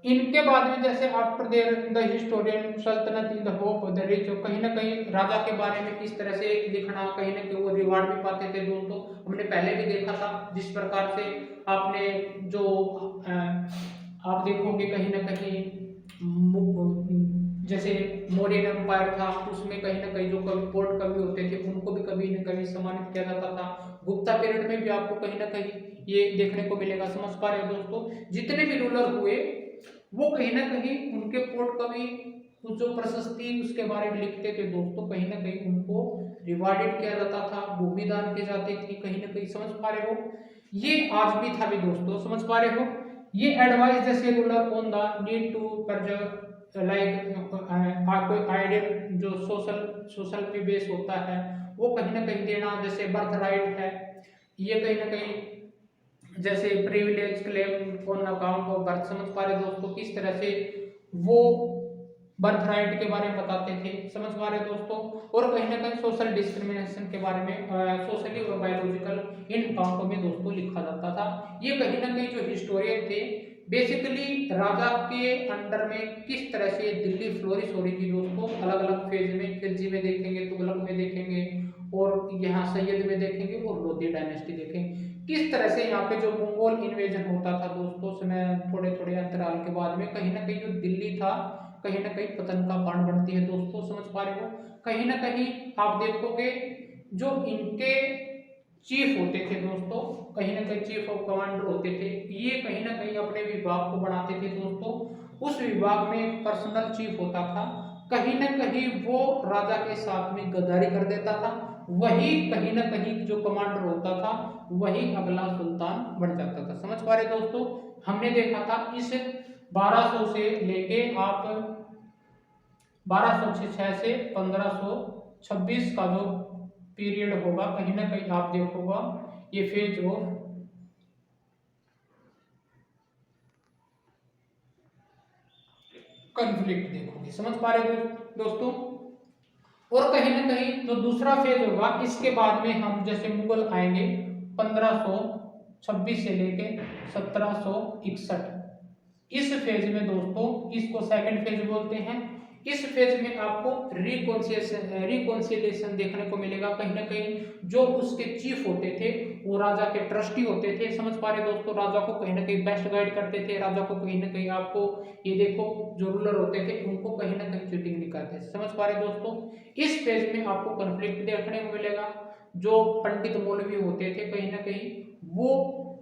इनके बाद में जैसे आफ्टर देयर द हिस्टोरियन सल्तनत in the hope of the rich, कहीं ना कहीं राजा के बारे में किस तरह से लिखना, कहीं ना कहीं वो रिवार्ड भी पाते थे दोस्तों। हमने पहले भी देखा था जिस प्रकार से आपने जो आप देखोगे कहीं ना कहीं जैसे मौर्यन एम्पायर था उसमें कहीं ना कहीं जो कवि पोर्ट कवि होते थे उनको भी कभी न कभी सम्मानित किया जाता था। गुप्ता पीरियड में भी आपको कहीं ना कहीं ये देखने को मिलेगा, समझ पा रहे हो दोस्तों। जितने भी रूलर हुए वो कहीं ना कहीं उनके पोर्ट कवि उस जो प्रशस्ति उसके बारे में लिखते थे दोस्तों, कहीं ना कहीं उनको रिवार्डेड किया जाता था, भूमि दान की जाती थी, कहीं ना कहीं, समझ पा रहे हो। ये आज भी था भी दोस्तों, समझ पा रहे हो। ये एडवाइस जैसे ruler on the need to कोई आइडियल जो सोशल पे बेस होता है वो कहीं ना कहीं देना, जैसे बर्थ राइट है, ये कहीं ना कहीं जैसे privilege claim on account of birth, समझ पा रहे दोस्तों किस तरह से वो बर्थ राइट के बारे में बताते थे, समझ पा रहे दोस्तों। और कहीं ना कहीं सोशल डिस्क्रिमिनेशन के बारे में सोशली और बायोलॉजिकल इन अकाउंटों में दोस्तों लिखा जाता था। ये कहीं ना कहीं जो हिस्टोरियन थे बेसिकली राजा के अंडर में किस तरह से दिल्ली फ्लोरिश हो रही थी दोस्तों, अलग अलग फेज में, खिलजी में देखेंगे, तुगलक में देखेंगे, और यहाँ सैयद में देखेंगे, और लोधी डायनेस्टी देखेंगे किस तरह से यहाँ पे जो मंगोल इन्वेजन होता था दोस्तों समय थोड़े थोड़े अंतराल के बाद में, कहीं ना कहीं जो दिल्ली था कहीं ना कहीं पतन का कारण बनती है दोस्तों, समझ पा रहे हो। कहीं ना कहीं आप देखोगे जो इनके चीफ होते थे दोस्तों, कहीं ना कहीं चीफ ऑफ कमांडर होते थे, ये कहीं ना कहीं अपने विभाग को बनाते थे दोस्तों। उस विभाग में पर्सनल चीफ होता था, कहीं ना कहीं वो राजा के साथ में गद्दारी कर देता था, वही कहीं ना कहीं जो कमांडर होता था वही अगला सुल्तान बन जाता था, समझ पा रहे दोस्तों। हमने देखा था इस 1200 से लेके आप 1206 से 1526 का जो पीरियड होगा, कहीं ना कहीं आप देखोगा ये फेज ऑफ कॉन्फ्लिक्ट देखोगे, समझ पा रहे हो दोस्तों। और कहीं ना कहीं जो दूसरा फेज होगा इसके बाद में हम जैसे मुगल आएंगे 1526 से लेके 1761, इस फेज में दोस्तों इसको सेकंड फेज बोलते हैं। इस फेज में आपको रिकॉन्सिलिएशन देखने को मिलेगा, कहीं ना कहीं जो उसके चीफ होते थे वो राजा के ट्रस्टी होते थे, समझ पा रहे दोस्तों, राजा को कहीं ना कहीं बेस्ट गाइड करते थे, राजा को कहीं ना कहीं आपको ये देखो जो रूलर होते थे उनको कहीं ना कहीं चीटिंग नहीं करते थे, समझ पा रहे दोस्तों। इस फेज में आपको कॉन्फ्लिक्ट देखने को मिलेगा, जो पंडित मौलवी होते थे कहीं ना कहीं वो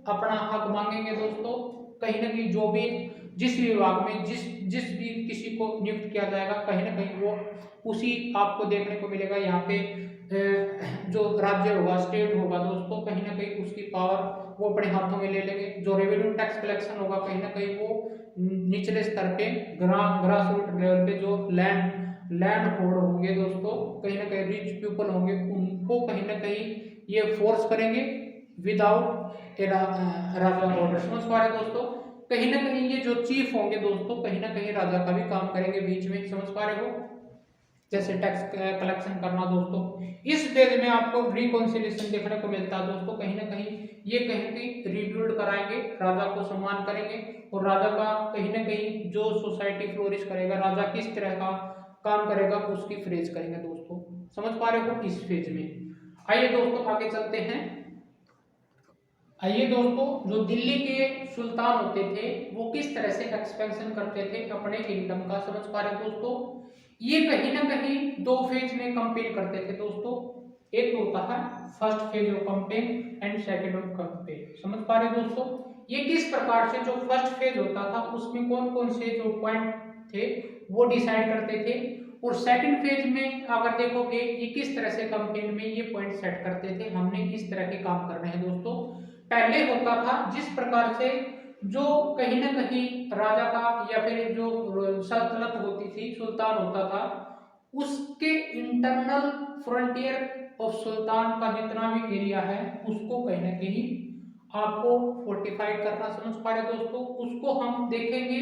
अपना हक मांगेंगे दोस्तों, कहीं ना कहीं जो भी जिस विभाग में जिस भी किसी को नियुक्त किया जाएगा कहीं ना कहीं वो उसी आपको देखने को मिलेगा। यहाँ पे जो राज्य होगा स्टेट होगा दोस्तों, कहीं ना कहीं उसकी पावर वो अपने हाथों में ले लेंगे। जो रेवेन्यू टैक्स कलेक्शन होगा कहीं ना कहीं वो निचले स्तर पे ग्रास रूट लेवल पे जो लैंड होल्ड होंगे दोस्तों, कहीं ना कहीं रिच पीपल होंगे, उनको कहीं ना कहीं ये फोर्स करेंगे विदाउट राजा ऑर्डर, समझ पा रहे दोस्तों। कहीं ना कहीं ये जो चीफ होंगे दोस्तों कहीं ना कहीं राजा का भी काम करेंगे बीच में, समझ पा रहे हो, जैसे टैक्स कलेक्शन करना दोस्तों। इस फेज में आपको रिकॉन्सिलिएशन देखने को मिलता है दोस्तों, कहीं ना कहीं ये कहीं कहीं रिबिल्ड कराएंगे, राजा को सम्मान करेंगे, और राजा का कहीं ना कहीं जो सोसाइटी फ्लोरिश करेगा, राजा किस तरह का काम करेगा उसकी फ्रेज करेंगे दोस्तों, समझ पा रहे हो इस फेज में। आइए दोस्तों आगे चलते हैं। आइए दोस्तों जो दिल्ली के सुल्तान होते थे वो किस तरह से एक्सपेंशन करते थे अपने किंगडम का, समझ पा रहे दोस्तों। ये कहीं ना कहीं दो फेज में कंपेन करते थे दोस्तों, एक होता है first phase of campaign and second of campaign, समझ पा रहे दोस्तों। ये किस प्रकार से जो फर्स्ट फेज होता था उसमें कौन कौन से जो पॉइंट थे वो डिसाइड करते थे, और सेकंड फेज में अगर देखोगे ये किस तरह से कंपेन में ये पॉइंट सेट करते थे, हमने किस तरह के काम करने हैं दोस्तों। पहले होता था जिस प्रकार से जो कहीं ना कहीं राजा का या फिर जो सल्तनत होती थी, सुल्तान होता था, उसके इंटरनल फ्रंटियर ऑफ सुल्तान का जितना भी एरिया है उसको कहीं ना कहीं आपको फोर्टिफाइड करना, समझ पा रहे दोस्तों। उसको हम देखेंगे,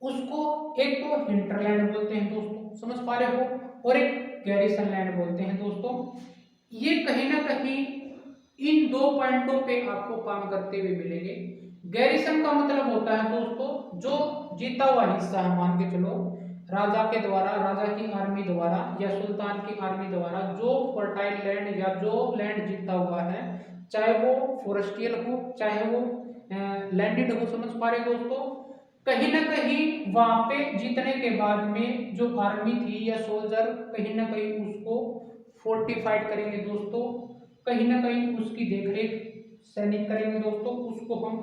उसको एक तो हिंटरलैंड बोलते हैं दोस्तों, समझ पा रहे हो, और एक गैरिसन लैंड बोलते हैं दोस्तों। ये कहीं ना कहीं इन दो पॉइंटों पे आपको काम करते हुए मिलेंगे। गैरिसन का मतलब होता है दोस्तों जो जीता हुआ हिस्सा है, मान के चलो राजा के द्वारा, राजा की आर्मी द्वारा या सुल्तान की आर्मी द्वारा जो फर्टाइल लैंड या जो लैंड जीता हुआ है, चाहे वो फॉरेस्टियल हो चाहे वो लैंडेड हो, समझ पा रहे दोस्तों। कहीं ना कहीं वहां पे जीतने के बाद में जो आर्मी थी या सोल्जर कहीं ना कहीं उसको फोर्टिफाइड करेंगे दोस्तों, कहीं ना कहीं उसकी देखरेख सैनिक करेंगे दोस्तों, उसको हम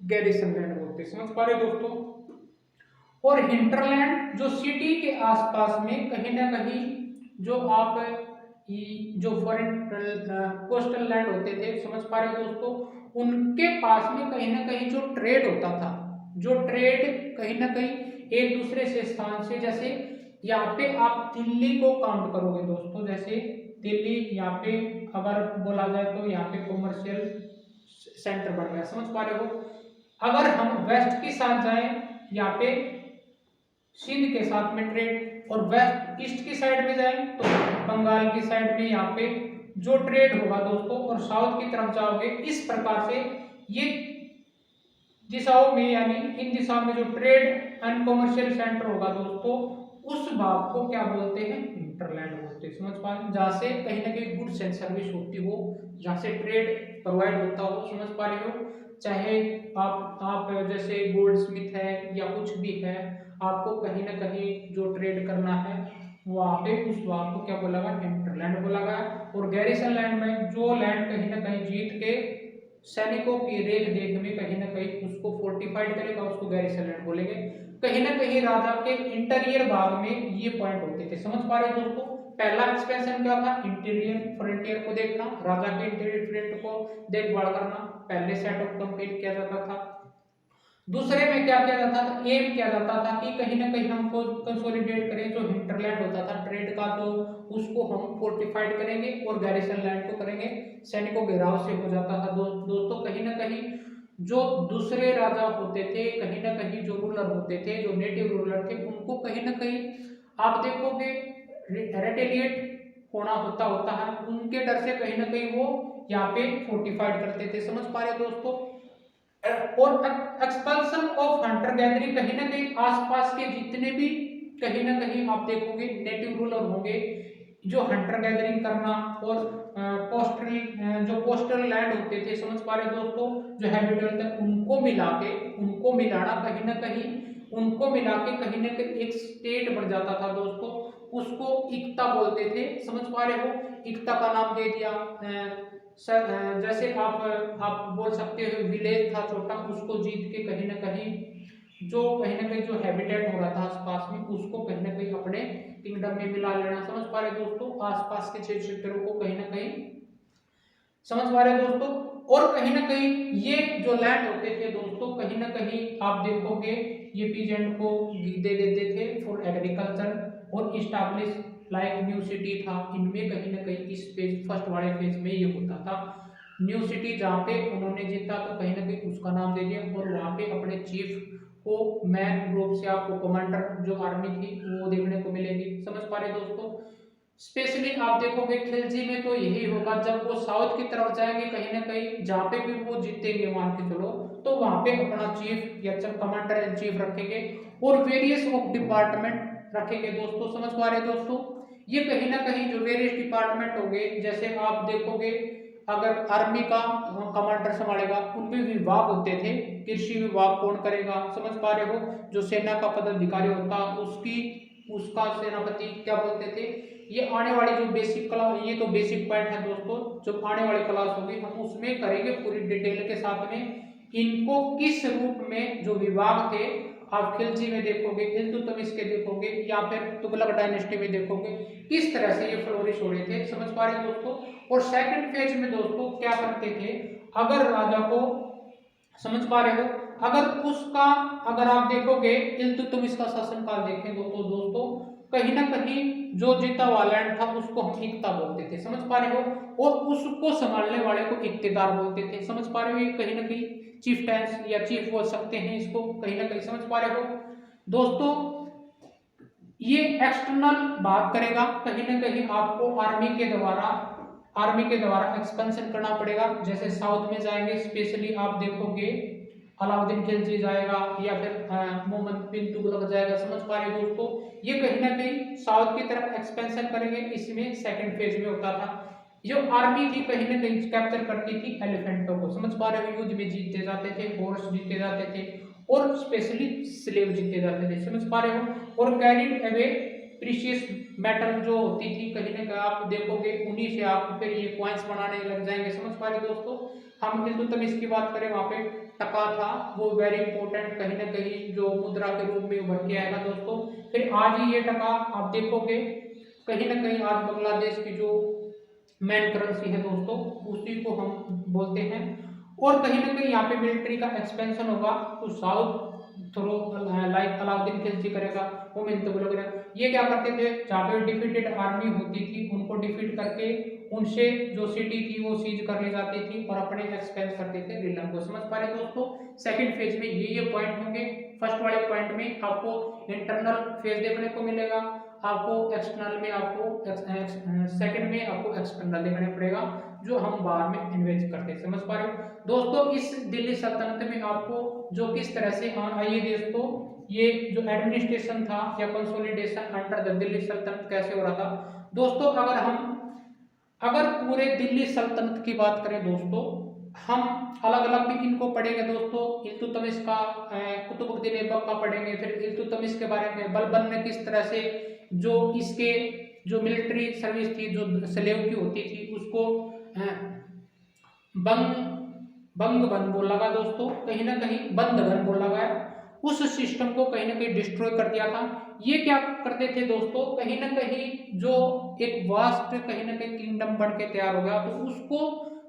गैरिसन लैंड बोलते हैं, समझ पा रहे दोस्तों। और हिंटरलैंड जो सिटी के आसपास में कहीं ना कहीं जो आप जो फॉरेन कोस्टल लैंड होते थे, समझ पा रहे दोस्तों, उनके पास में कहीं ना कहीं जो ट्रेड होता था, जो ट्रेड कहीं ना कहीं एक दूसरे से स्थान से, जैसे यहाँ पे आप दिल्ली को काउंट करोगे दोस्तों, जैसे दिल्ली यहाँ पे अगर बोला जाए तो यहाँ पे कॉमर्शियल सेंटर बन गया, समझ पा रहे हो। अगर हम वेस्ट की साइड जाएं, यहाँ पे सिंध के साथ में ट्रेड, और वेस्ट ईस्ट की साइड में जाएं तो बंगाल की साइड में यहाँ पे जो ट्रेड होगा दोस्तों, और साउथ की तरफ जाओगे इस प्रकार से ये दिशाओं में, यानी इन दिशाओं में जो ट्रेड एंड कॉमर्शियल सेंटर होगा दोस्तों, उस भाग को क्या बोलते हैं, इंटरलैंड बोलते हैं, समझ पा रहे, जहाँ से कहीं ना कहीं गुड्स एंड सर्विस होती हो, जहाँ से ट्रेड प्रोवाइड होता हो, समझ पा रहे हो। चाहे आप जैसे गोल्ड स्मिथ है या कुछ भी है, आपको कहीं ना कहीं जो ट्रेड करना है वहाँ पे उस भाग को क्या बोला गया, इंटरलैंड बोला गया। और गैरिसन लैंड में जो लैंड कहीं ना कहीं जीत के सैनिकों की रेख देख में कहीं ना कहीं उसको फोर्टिफाइड करेगा, उसको गैरिसन लैंड बोलेंगे। कहीं ना कहीं राजा के इंटीरियर भाग में ये पॉइंट होते थे, समझ पा रहे दोस्तों। पहला एक्सपेंशन क्या था, इंटीरियर फ्रंटियर को देखना, राजा के इंटीरियर फ्रंट को देखभाल करना, पहले सेट ऑफ कंप्लीट किया जाता था। दूसरे में क्या किया जाता था, एम किया जाता था कि कहीं ना कहीं हमको कंसोलिडेट करें, जो हिंटरलैंड होता था ट्रेड का, जो उसको हम फोर्टिफाइड करेंगे और गैरिसन लैंड को करेंगे सैनिकों घेराव से हो जाता था। दोस्तों कहीं ना कहीं जो दूसरे राजा होते थे, कहीं ना कहीं जो रूलर होते थे, जो नेटिव रूलर थे, उनको कहीं ना कहीं आप देखोगे रेटेलिएट होना होता है, उनके डर से कहीं ना कहीं वो यहाँ पे फोर्टिफाइड करते थे, समझ पा रहे दोस्तों। और एक्सपेंशन ऑफ हंटर गैदरिंग, कहीं ना कहीं आसपास के जितने भी कहीं ना कहीं आप देखोगे नेटिव रूलर होंगे, जो हंटर गैदरिंग करना, और पोस्टल लैंड होते थे, समझ पा रहे दोस्तों, जो हैबिटेबल थे, उनको मिलाना कहीं ना कहीं, उनको मिला के कहीं ना कहीं एक स्टेट बन जाता था दोस्तों, उसको इक्ता बोलते थे, समझ पा रहे हो। इक्ता का नाम दे दिया जैसे आप बोल सकते हो विलेज था छोटा, उसको जीत के कहीं ना कहीं जो हैबिटेट हो रहा था आसपास में, उसको कहीं ना कहीं अपने किंगडम में मिला लेना, समझ पा रहे दोस्तों। आसपास के क्षेत्रों को कहीं ना कहीं, समझ पा रहे दोस्तों। और कहीं ना कहीं ये जो लैंड होते थे दोस्तों, कहीं ना कहीं आप देखोगे ये पीजेंट को दे देते थे फॉर एग्रीकल्चर, और इस्टेब्लिश लाइक न्यू सिटी था, इनमें कहीं ना कहीं इस पेज फर्स्ट वाले फेज में ये होता था। न्यू सिटी जहाँ पे उन्होंने जीता तो कहीं ना कहीं उसका नाम दे दिया, और वहाँ पे अपने चीफ को मैन रूप से आपको कमांडर जो आर्मी थी वो देखने को मिलेगी, समझ पा रहे दोस्तों। स्पेशली आप देखोगे खिलजी में तो यही होगा, जब वो साउथ की तरफ जाएंगे कहीं ना कहीं जहाँ पे भी वो जीतेंगे मान के चलो, तो वहाँ पे अपना चीफ या कमांडर इन चीफ रखेंगे, और वेरियस ऑफ डिपार्टमेंट रखेंगे दोस्तों, समझ पा रहे दोस्तों। ये कहीं ना कहीं जो वेरियस डिपार्टमेंट होंगे, जैसे आप देखोगे अगर आर्मी का कमांडर संभालेगा, उनमें विभाग होते थे, कृषि विभाग कौन करेगा, समझ पा रहे हो। जो सेना का पदाधिकारी होता उसका सेनापति क्या बोलते थे। ये आने वाली जो बेसिक क्लास, ये तो बेसिक पॉइंट है दोस्तों, जो आने वाली क्लास होगी हम उसमें करेंगे पूरी डिटेल के साथ में। इनको किस रूप में जो विभाग थे, आप खिलजी में देखोगे, इल्तुतमिश के देखोगे, या फिर तुगलक डायनेस्टी में देखोगे, किस तरह से ये फ्लोरिश हो रहे थे, समझ पा रहे दोस्तों। और सेकंड फेज में दोस्तों क्या करते थे, अगर राजा को, समझ पा रहे हो, अगर आप देखोगे इल्तुतमिश का शासनकाल देखें तो दोस्तों कहीं ना कहीं जो जीता हुआ लैंड था उसको हम इक्ता बोलते थे, समझ पा रहे हो, और उसको संभालने वाले को इक्तेदार बोलते थे, समझ पा रहे हो। ये कहीं ना कहीं चीफ टैंस या चीफ बोल सकते हैं इसको, कहीं ना कहीं समझ पा रहे हो दोस्तों। ये एक्सटर्नल भाग करेगा, कहीं ना कहीं आपको आर्मी के द्वारा एक्सपेंशन करना पड़ेगा। जैसे साउथ में जाएंगे, स्पेशली आप देखोगे अलाउद्दीन खिलजी जाएगा, या फिर मोहम्मद बिन तुगलक जाएगा, समझ पा रहे दोस्तों। ये कहीं ना कहीं साउथ की तरफ एक्सपेंशन करेंगे, इसमें सेकंड फेज में होता था। जो आर्मी थी कहीं ना कहीं कैप्चर करती थी एलिफेंटों को, समझ पा रहे हो, युद्ध में जीतते जाते थे, हॉर्स जीते जाते थे, और स्पेशली स्लेव जीते जाते थे, समझ पा रहे हो। और कैरिड अवे प्रीशियस मेटल जो होती थी, कहीं ना कहीं आप देखोगे उन्हीं से आप फिर ये कॉइन्स बनाने लग जाएंगे, समझ पा रहे दोस्तों। हम इल्तुतमिश की बात करें, वहां पे टका था, वो वेरी इंपॉर्टेंट कहीं ना कहीं जो मुद्रा के रूप में उभर के आएगा दोस्तों। फिर आज ही ये टका आप देखोगे कहीं ना कहीं आज बांग्लादेश की जो मेन करेंसी है दोस्तों, उसी को हम बोलते हैं। और कहीं ना कहीं यहाँ पे मिलिट्री का एक्सपेंशन होगा, तो south through like Alauddin Khilji करेगा, वो मिलते वगैरह, ये क्या करते थे, जहाँ पे डिफीटेड आर्मी होती थी उनको डिफीट करके उनसे जो सिटी थी वो सीज कर ली जाती थी और अपने एक्सपेंस करते थे रिलम को। समझ पा रहे दोस्तों। सेकंड फेज में ये पॉइंट होंगे। फर्स्ट वाले पॉइंट में आपको इंटरनल फेज देखने को मिलेगा, आपको एक्सटर्नल में आपको सेकंड में आपको एक्सटर्नल देखने पड़ेगा, जो हम बाहर में इन्वेस्ट करते हैं। समझ पा रहे हो दोस्तों। इस दिल्ली सल्तनत में आपको जो किस तरह से आइए दोस्तों, ये जो एडमिनिस्ट्रेशन था या कंसोलिडेशन अंडर द दिल्ली सल्तनत कैसे हो रहा था दोस्तों। अगर पूरे दिल्ली सल्तनत की बात करें दोस्तों, हम अलग अलग भी इनको पढ़ेंगे दोस्तों। इल्तुतमिश का, कुतुबुद्दीन ऐबक का पढ़ेंगे, फिर इल्तुतमिश के बारे में, बलबन ने किस तरह से जो इसके जो मिलिट्री सर्विस थी जो स्लेव की होती थी उसको बंग बन बोला गया दोस्तों, कहीं ना कहीं बंधगन बोला गया, उस सिस्टम को कहीं ना कहीं डिस्ट्रॉय कर दिया था। ये क्या करते थे दोस्तों, कहीं ना कहीं जो एक वास्ट कहीं ना कहीं किंगडम बन के तैयार हो गया, तो उसको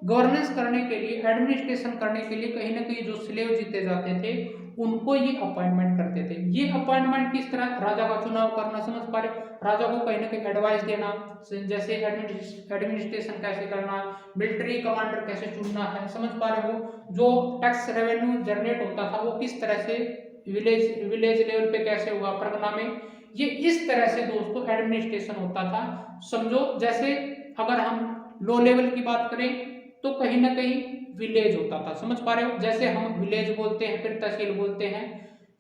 गवर्नेंस करने के लिए, एडमिनिस्ट्रेशन करने के लिए कहीं ना कहीं जो स्लेव जीते जाते थे उनको ये अपॉइंटमेंट करते थे। ये अपॉइंटमेंट किस तरह, राजा का चुनाव करना, समझ पा रहे, राजा को कहीं ना कहीं एडवाइस देना, जैसे एडमिनिस्ट्रेशन कैसे करना, मिलिट्री कमांडर कैसे चुनना है, समझ पा रहे हो। जो टैक्स रेवेन्यू जनरेट होता था वो किस तरह से विलेज लेवल पे कैसे हुआ, परगना में, ये इस तरह से दोस्तों एडमिनिस्ट्रेशन होता था। समझो जैसे अगर हम लो लेवल की बात करें तो कहीं ना कहीं विलेज होता था, समझ पा रहे हो। जैसे हम विलेज बोलते हैं, फिर तहसील बोलते हैं,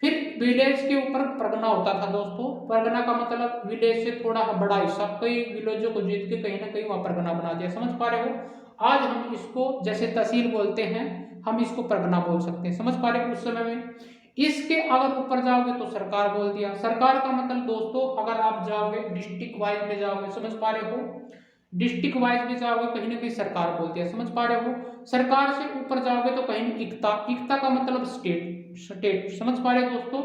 फिर विलेज के ऊपर परगना होता था दोस्तों। परगना का मतलब विलेज से थोड़ा बड़ा हिस्सा, कई विलेजों को जीत के कहीं ना कहीं वहां परगना बना दिया, समझ पा रहे हो। आज हम इसको जैसे तहसील बोलते हैं, हम इसको परगना बोल सकते हैं, समझ पा रहे हो। उस समय में इसके अगर ऊपर जाओगे तो सरकार बोल दिया। सरकार का मतलब दोस्तों, अगर आप जाओगे डिस्ट्रिक्ट वाइज में जाओगे, समझ पा रहे हो, डिस्ट्रिक्ट वाइज में जाओगे कहीं ना कहीं सरकार बोलती है, समझ पा रहे हो। सरकार से ऊपर जाओगे तो कहीं इक्ता का मतलब स्टेट, समझ पा रहे हो दोस्तों।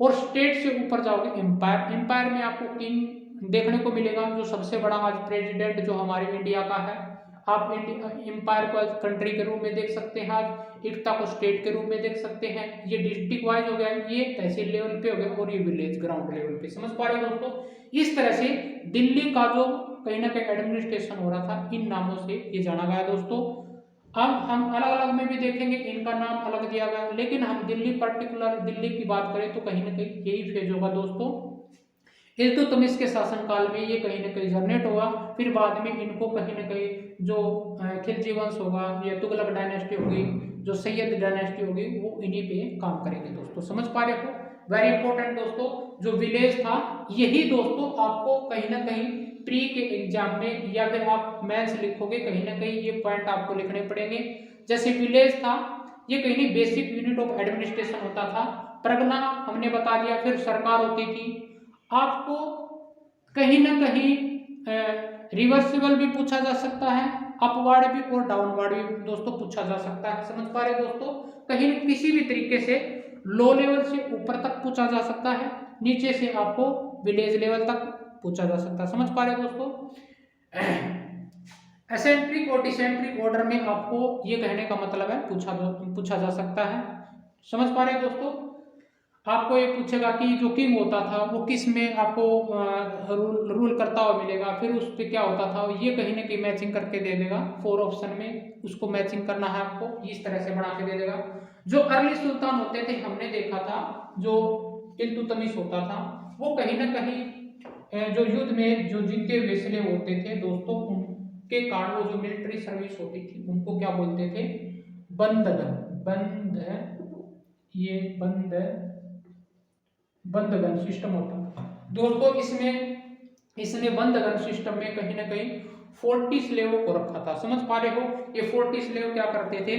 और स्टेट से ऊपर जाओगे एम्पायर में आपको किंग देखने को मिलेगा, जो सबसे बड़ा आज प्रेसिडेंट जो हमारे इंडिया का है। आप एम्पायर को कंट्री के रूप में देख सकते हैं, आज एकता को स्टेट के रूप में देख सकते हैं। ये डिस्ट्रिक्ट वाइज हो गया, ये तहसील लेवल पे हो गया, और ये विलेज ग्राउंड लेवल पे, समझ पा रहे हो दोस्तों। इस तरह से दिल्ली का जो कहीं ना कहीं एडमिनिस्ट्रेशन हो रहा था, इन नामों से ये जाना गया दोस्तों। अब हम अलग अलग में भी देखेंगे, इनका नाम अलग दिया गया, लेकिन हम दिल्ली पर्टिकुलर दिल्ली की बात करें तो कहीं ना कहीं यही फेज होगा दोस्तों। इल्तुतमिश के शासनकाल में ये कहीं ना कहीं जनरेट हुआ, फिर बाद में इनको कहीं ना कहीं जो खिलजी वंश होगा या तुगलक डायनेस्टी होगी, जो सैयद डायनेस्टी होगी, वो इन्हीं पे काम करेंगे दोस्तों, समझ पा रहे हो। वेरी इंपॉर्टेंट दोस्तों, जो विलेज था यही दोस्तों आपको कहीं ना कहीं प्री के एग्जाम में या फिर आप मैथ्स लिखोगे, कहीं ना कहीं ये पॉइंट आपको लिखने पड़ेंगे। जैसे विलेज था, ये कहीं नहीं बेसिक यूनिट ऑफ एडमिनिस्ट्रेशन होता था। परगना हमने बता दिया, फिर सरकार होती थी। आपको कहीं ना कहीं रिवर्सिबल भी पूछा जा सकता है, अपवर्ड भी और डाउनवर्ड भी दोस्तों पूछा जा सकता है, समझ पा रहे दोस्तों। कहीं किसी भी तरीके से लो लेवल से ऊपर तक पूछा जा सकता है, नीचे से आपको विलेज लेवल तक पूछा जा सकता है, समझ पा रहे दोस्तों। एसेंट्रिक और डिसेंट्रिक ऑर्डर में आपको ये कहने का मतलब है पूछा जा सकता है, समझ पा रहे दोस्तों। आपको ये पूछेगा कि जो किंग होता था वो किस में आपको रूल करता हुआ मिलेगा, फिर उस पर क्या होता था, ये कहीं ना कहीं मैचिंग करके दे देगा। 4 ऑप्शन में उसको मैचिंग करना है आपको, इस तरह से बना के दे देगा। जो अर्ली सुल्तान होते थे, हमने देखा था जो इल्तुतमिश होता था, वो कहीं ना कहीं जो युद्ध में जो जीते हुए स्लेव होते थे दोस्तों, उनके कारण वो जो मिलिट्री सर्विस होती थी उनको क्या बोलते थे, बंधगन सिस्टम होता था दोस्तों। इसने बंधगन सिस्टम में कहीं ना कहीं 40 स्लेवों को रखा था, समझ पा रहे हो। ये 40 स्लेव क्या करते थे,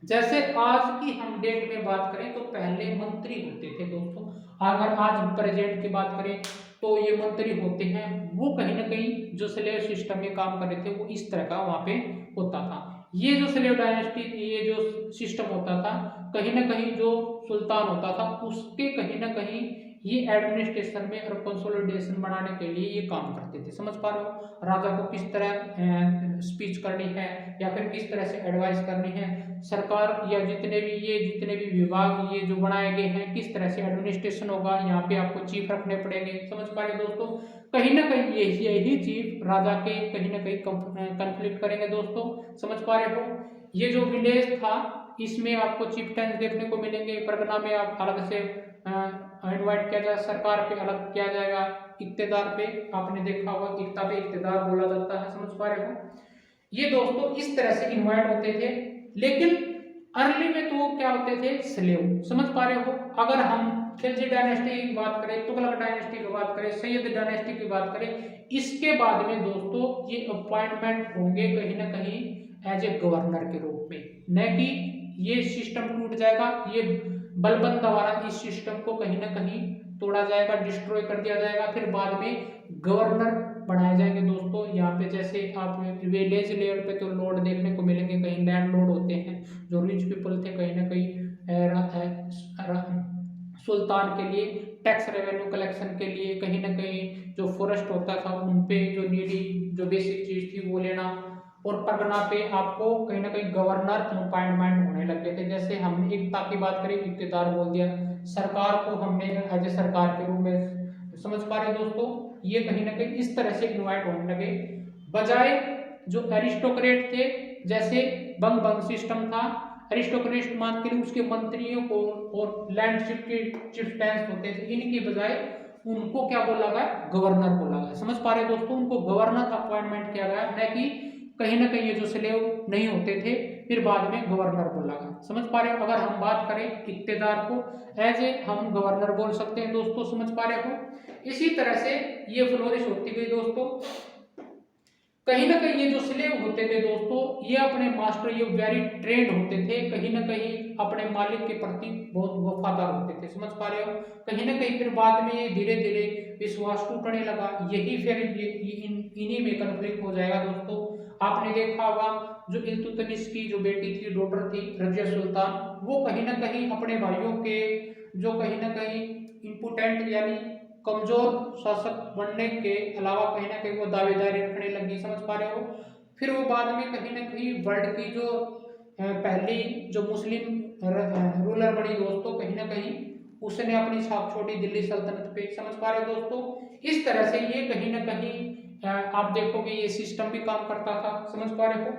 जैसे आज की हम डेट में बात करें तो पहले मंत्री होते थे दोस्तों। अगर आज प्रेजेंट की बात करें तो ये मंत्री होते हैं, वो कहीं ना कहीं जो स्लेव सिस्टम में काम कर रहे थे वो इस तरह का वहां पे होता था। ये जो स्लेव डायनेस्टी, ये जो सिस्टम होता था, कहीं ना कहीं जो सुल्तान होता था उसके कहीं ना कहीं ये एडमिनिस्ट्रेशन में और कंसोलिडेशन बनाने के लिए ये काम करते थे। समझ पा रहे हो, राजा को किस तरह स्पीच करनी है या फिर किस तरह से एडवाइस करनी है, सरकार या जितने भी विभाग ये जो बनाए गए हैं किस तरह से एडमिनिस्ट्रेशन होगा, यहाँ पे आपको चीफ रखने पड़ेंगे। समझ पा रहे दोस्तों, कहीं ना कहीं यही चीफ राजा के कहीं ना कहीं कंफ्लिक्ट करेंगे दोस्तों। समझ पा रहे हो, ये जो विलेज था इसमें आपको चिफ्टेंस देखने को मिलेंगे, परगना में आप अलग से इनवाइट किया जाए, सरकार पे अलग किया जाएगा, इक्तेदार पे आपने देखा होगा इक्ता पे इक्तेदार बोला जाता है। समझ पा रहे हो, ये दोस्तों इस तरह से इनवाइट होते थे। लेकिन अर्ली में तो क्या होते थे, स्लेव। समझ पा रहे हो, अगर हम खिलजी डायनेस्टी की बात करें, तुगलक डायनेस्टी की बात करें, सैयद डायनेस्टी की बात करें, इसके बाद में दोस्तों ये अपॉइंटमेंट होंगे कहीं ना कहीं एज ए गवर्नर के रूप में, न कि ये सिस्टम टूट जाएगा, ये बलबन द्वारा इस सिस्टम को कहीं ना कहीं तोड़ा जाएगा, डिस्ट्रॉय कर दिया जाएगा, फिर बाद में गवर्नर बनाए जाएंगे दोस्तों। यहाँ पे जैसे आप विलेज लेवल पे तो लॉर्ड देखने को मिलेंगे, कहीं लैंड लॉर्ड होते हैं जो रिच पीपल थे, कहीं ना कहीं सुल्तान के लिए टैक्स रेवेन्यू कलेक्शन के लिए, कहीं ना कहीं जो फॉरेस्ट होता था उन पे जो नीडी जो बेसिक चीज थी वो लेना, और परगना पे आपको कहीं ना कहीं गवर्नर अपॉइंटमेंट होने लगे थे। जैसे हमने एकता की बात करी, इक्तेदार बोल दिया, सरकार को हमने एज ए सरकार के रूप में। समझ पा रहे दोस्तों, ये कहीं ना कहीं इस तरह से इन्वाइट होने लगे, बजाय जो एरिस्टोक्रेट थे, जैसे बंग बंग सिस्टम था, एरिस्टोक्रेट मान के लिए उसके मंत्रियों को और लैंडशिप के चिफ्टेंस होते थे, इनकी बजाय उनको क्या बोला गया, गवर्नर बोला गया। समझ पा रहे दोस्तों, उनको गवर्नर अपॉइंटमेंट किया गया, न कि कहीं ना कहीं ये जो स्लेव नहीं होते थे फिर बाद में गवर्नर बोला गया। समझ पा रहे हो, अगर हम बात करें इक्तेदार को एज ए हम गवर्नर बोल सकते हैं दोस्तों। समझ पा रहे हो, इसी तरह से ये फ्लोरिश होती गई दोस्तों। कहीं ना कहीं ये जो स्लेव होते थे दोस्तों, ये अपने मास्टर, ये वेरी ट्रेंड होते थे, कहीं ना कहीं अपने मालिक के प्रति बहुत वफादार होते थे। समझ पा रहे हो, कहीं ना कहीं फिर बाद में ये धीरे धीरे विश्वास टूटने लगा, यही फिर इन्हीं में कन्फ्लिक्ट हो जाएगा दोस्तों। आपने देखा होगा जो इल्तुतमिश की जो बेटी थी, डॉटर थी रजिया सुल्तान, वो कहीं ना कहीं अपने भाइयों के जो कहीं ना कहीं इम्पोर्टेंट यानी कमजोर शासक बनने के अलावा कहीं ना कहीं वो दावेदारी रखने लगी। समझ पा रहे हो, फिर वो बाद में कहीं ना कहीं वर्ल्ड की जो पहली जो मुस्लिम रूलर बनी दोस्तों, कहीं ना कहीं उसने अपनी छाप छोड़ी दिल्ली सल्तनत पे। समझ पा रहे हो दोस्तों, इस तरह से ये कहीं ना कहीं आप देखोगे ये सिस्टम भी काम करता था। समझ पा रहे हो,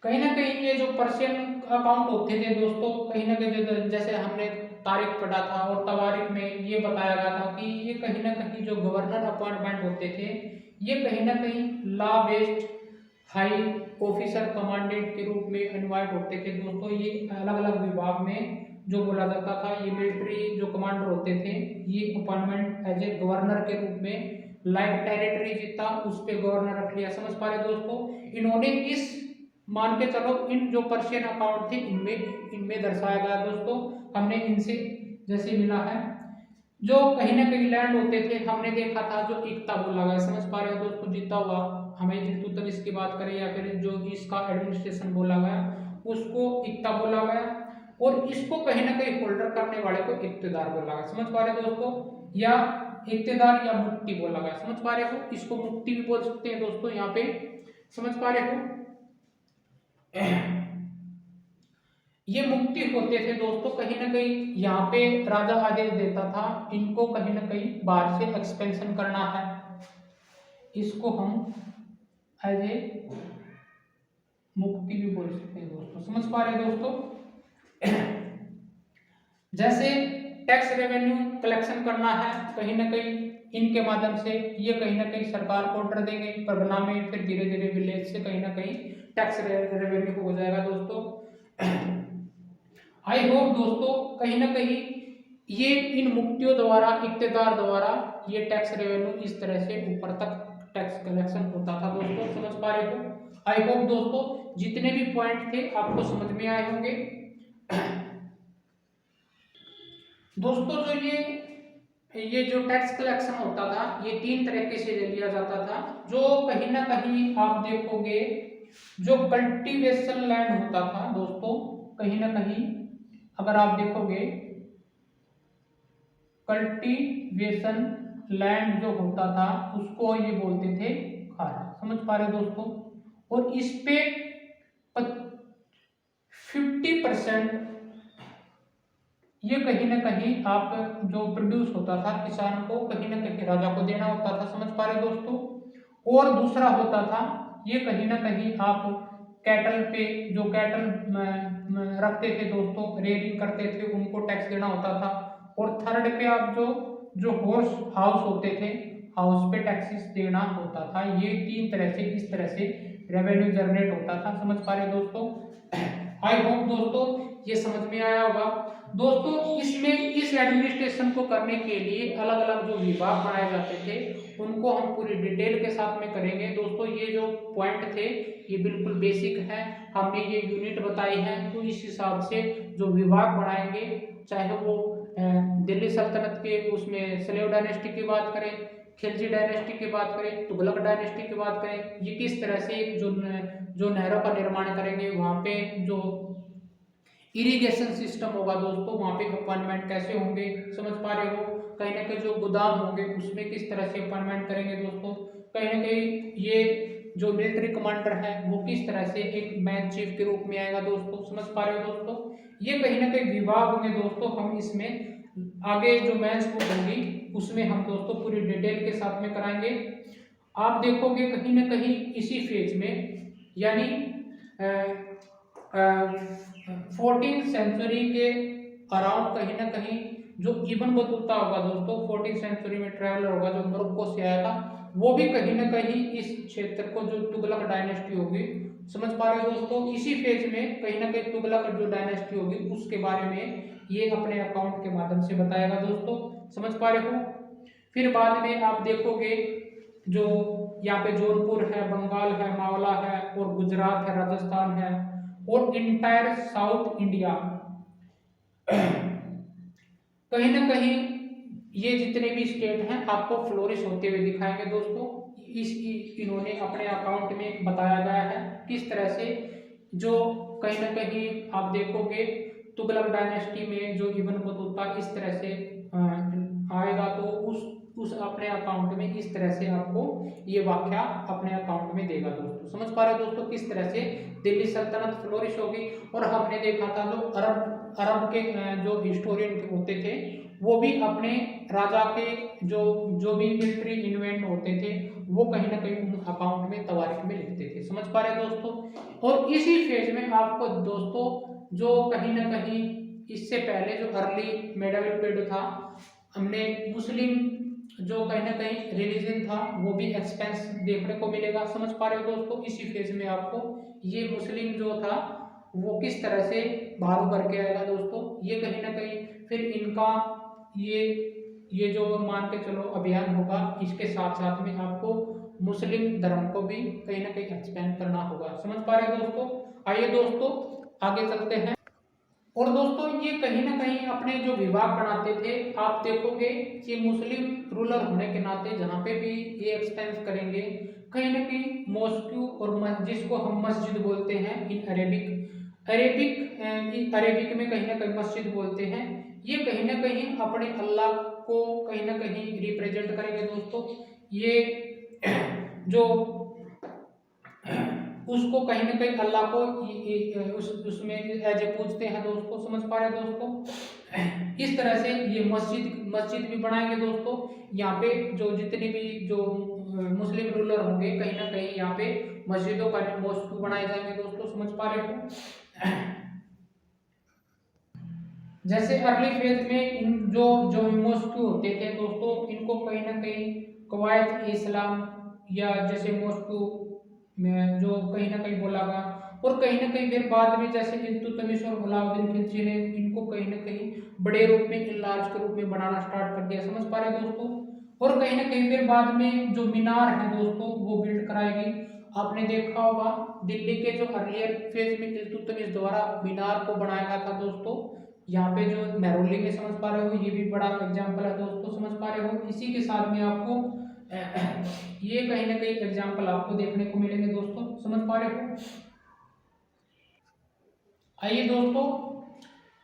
कहीं ना कहीं ये जो पर्शियन अकाउंट होते थे दोस्तों, कहीं ना कहीं जैसे हमने तारीख पढ़ा था और तवारीख में ये बताया गया था कि ये कहीं ना कहीं जो गवर्नर अपॉइंटमेंट होते थे ये कहीं ना कहीं law based high officer commandant के रूप में इन्वाइट होते थे दोस्तों। ये अलग अलग विभाग में जो बोला जाता था, ये मिलिट्री जो कमांडर होते थे ये अपॉइंटमेंट एज ए गवर्नर के रूप में, लाइक टेरिटरी जीता उस पे गवर्नर रख लिया। समझ पा रहे दोस्तों, इन्होंने इस मान के चलो इन जो पर्शियन अकाउंट थे इनमें दर्शाया गया दोस्तों, हमने इनसे जैसे मिला है जो कहीं ना कहीं लैंड होते थे, हमने देखा था जो एकता बोला गया। समझ पा रहे हो दोस्तों, जीता हुआ हमें इल्तुतमिश की बात करें या फिर जो इसका एडमिनिस्ट्रेशन बोला गया उसको एकता बोला गया, और इसको कहीं ना कहीं होल्डर करने वाले को इक्तेदार बोला गया। समझ पा रहे हो दोस्तों, या इक्तेदार या मुक्ति बोला गया। समझ पा रहे हो, इसको मुक्ति भी बोल सकते हैं दोस्तों यहाँ पे। समझ पा रहे हो, ये मुक्ति होते थे दोस्तों, कहीं ना कहीं यहाँ पे राजा आदेश देता था इनको कहीं ना कहीं बाहर से एक्सपेंशन करना है, इसको हम एज ए मुक्ति भी बोल सकते हैं दोस्तों। समझ पा रहे हैं दोस्तों, जैसे टैक्स रेवेन्यू कलेक्शन करना है कहीं ना कहीं इनके माध्यम से, ये कहीं ना कहीं सरकार को ऑर्डर देंगे परगना में, फिर धीरे धीरे विलेज से कहीं ना कहीं टैक्स रेवेन्यू हो जाएगा दोस्तों। आई होप दोस्तों कहीं ना कहीं ये इन मुक्तियों द्वारा, इक्तेदार द्वारा ये टैक्स रेवेन्यू इस तरह से ऊपर तक टैक्स कलेक्शन होता था दोस्तों। समझ पा रहे हो, आई होप दोस्तों जितने भी पॉइंट थे आपको समझ में आए होंगे दोस्तों। जो ये जो टैक्स कलेक्शन होता था ये 3 तरीके से लिया जाता था। जो कहीं ना कहीं आप देखोगे जो कल्टीवेशन लैंड होता था दोस्तों, कहीं ना कहीं अगर आप देखोगे कल्टीवेशन लैंड जो होता था उसको ये बोलते थे खारा। समझ पा रहे दोस्तों। और इस पे 50% ये कहीं ना कहीं आप जो प्रोड्यूस होता था किसान को कहीं ना कहीं राजा को देना होता था। समझ पा रहे दोस्तों। और दूसरा होता था ये कहीं ना कहीं आप कैटल पे जो कैटल रखते थे दोस्तों, रेयरिंग करते थे, उनको टैक्स देना होता था। और थर्ड पे आप जो हॉर्स हाउस होते थे, हाउस पे टैक्सेस देना होता था। ये तीन तरह से इस तरह से रेवेन्यू जनरेट होता था। समझ पा रहे दोस्तों। आई होप दोस्तों ये समझ में आया होगा। दोस्तों इसमें इस एडमिनिस्ट्रेशन को करने के लिए अलग अलग जो विभाग बनाए जाते थे उनको हम पूरी डिटेल के साथ में करेंगे। दोस्तों ये जो पॉइंट थे ये बिल्कुल बेसिक है, हमने ये यूनिट बताई है, तो इस हिसाब से जो विभाग बनाएंगे, चाहे वो दिल्ली सल्तनत के उसमें सलेव डायनेस्टी की बात करें, खिलजी डायनेस्टी की बात करें, तुगलक डायनेस्टी की बात करें, ये किस तरह से जो नहरों का निर्माण करेंगे, वहाँ पे जो इरिगेशन सिस्टम होगा दोस्तों, वहाँ पे अपॉइंटमेंट कैसे होंगे। समझ पा रहे हो। कहीं ना कहीं जो गोदाम होंगे उसमें किस तरह से अपॉइंटमेंट करेंगे दोस्तों। कहीं ना कहीं ये जो मिलिट्री कमांडर है वो किस तरह से एक मैन चीफ के रूप में आएगा दोस्तों। समझ पा रहे हो दोस्तों। ये कहीं ना कहीं विभाग होंगे दोस्तों। हम इसमें आगे जो मैथ्स बुक होगी उसमें हम दोस्तों पूरी डिटेल के साथ में कराएंगे। आप देखोगे कहीं ना कहीं इसी फेज में, यानी 14th सेंचुरी के अराउंड कहीं ना कहीं जो इब्न बतूता होगा दोस्तों, 14th सेंचुरी में ट्रैवलर होगा जो मोरक्को से आया था, वो भी कहीं ना कहीं इस क्षेत्र को जो तुगलक डायनेस्टी होगी, समझ पा रहे हो दोस्तों, इसी फेज में कहीं ना कहीं तुगलक जो डायनेस्टी होगी उसके बारे में ये अपने अकाउंट के माध्यम से बताएगा दोस्तों। समझ पा रहे हो। फिर बाद में आप देखोगे जो यहाँ पे जौनपुर है, बंगाल है, मावला है, और गुजरात है, राजस्थान है, और इंटायर साउथ इंडिया कहीं ना कहीं ये जितने भी स्टेट हैं आपको फ्लोरिश होते हुए दिखाएंगे दोस्तों। इन्होंने अपने अकाउंट में बताया गया है किस तरह से जो कहीं ना कहीं आप देखोगे तुगलक डायनेस्टी में जो इब्न बतूता इस तरह से आएगा, तो उस अपने अकाउंट में इस तरह से आपको ये वाक्या अपने अकाउंट में देगा दोस्तों। समझ पा रहे हो दोस्तों किस तरह से दिल्ली सल्तनत फ्लोरिश होगी। और हमने देखा था जो अरब के जो हिस्टोरियन होते थे वो भी अपने राजा के जो भी मिलिट्री इन्वेंट होते थे वो कहीं ना कहीं उन अकाउंट में तवारीख में लिखते थे। समझ पा रहे दोस्तों। और इसी फेज में आपको दोस्तों जो कहीं ना कहीं इससे पहले जो अर्ली मेडावल पीरियड था, हमने मुस्लिम जो कहीं ना कहीं रिलीजन था वो भी एक्सपेंस देखने को मिलेगा। समझ पा रहे हो दोस्तों। इसी फेज में आपको ये मुस्लिम जो था वो किस तरह से बाहर उभर के आएगा दोस्तों, ये कहीं ना कहीं फिर इनका ये जो मान के चलो अभियान होगा, इसके साथ साथ में आपको मुस्लिम धर्म को भी कहीं ना कहीं एक्सपेंड करना होगा। समझ पा रहे हो दोस्तों। आइए दोस्तों आगे चलते हैं। और दोस्तों ये कहीं ना कहीं अपने जो विभाग बनाते थे, आप देखोगे कि मुस्लिम रूलर होने के नाते जहाँ पे भी ये एक्सपेंस करेंगे कहीं ना कहीं मॉस्क्यू और जिसको हम मस्जिद बोलते हैं इन अरेबिक में कहीं ना कहीं मस्जिद बोलते हैं, ये कहीं ना कहीं अपने अल्लाह को कहीं ना कहीं रिप्रेजेंट करेंगे दोस्तों। ये जो उसको कहीं ना कहीं अल्लाह को उसमें एज ए पूजते हैं दोस्तों। समझ पा रहे हैं दोस्तों। इस तरह से ये मस्जिद भी बनाएंगे दोस्तों। यहाँ पे जो जितने भी जो मुस्लिम रूलर होंगे कहीं ना कहीं यहाँ पे मस्जिदों का मॉस्क बनाए जाएंगे दोस्तों। समझ पा रहे हो। जैसे अर्ली फेज में इन जो मॉस्क होते थे दोस्तों, इनको कहीं ना कहीं कवायद इस्लाम या जैसे मॉस्क में जो कहीं ना कहीं बोला गया, और कहीं ना कहीं फिर बाद में जैसे इल्तुतमिश और अलाउद्दीन खिलजी ने इनको कहीं ना कहीं बड़े रूप में इनलार्ज के रूप में बनाना स्टार्ट कर दिया। समझ पा रहे दोस्तों। और कहीं ना कहीं फिर बाद में जो मीनार है दोस्तों वो बिल्ड कराएगी। आपने देखा होगा दिल्ली के जो अर्लियर फेज में इल्तुतमिश द्वारा मीनार को बनाया गया था दोस्तों। यहाँ पे जो मेहरौली में समझ पा रहे हो ये भी बड़ा एग्जाम्पल है दोस्तों। समझ पा रहे हो। इसी के साथ में आपको ये कहीं ना कहीं एग्जाम्पल आपको देखने को मिलेंगे दोस्तों। समझ पा रहे हो। आइए दोस्तों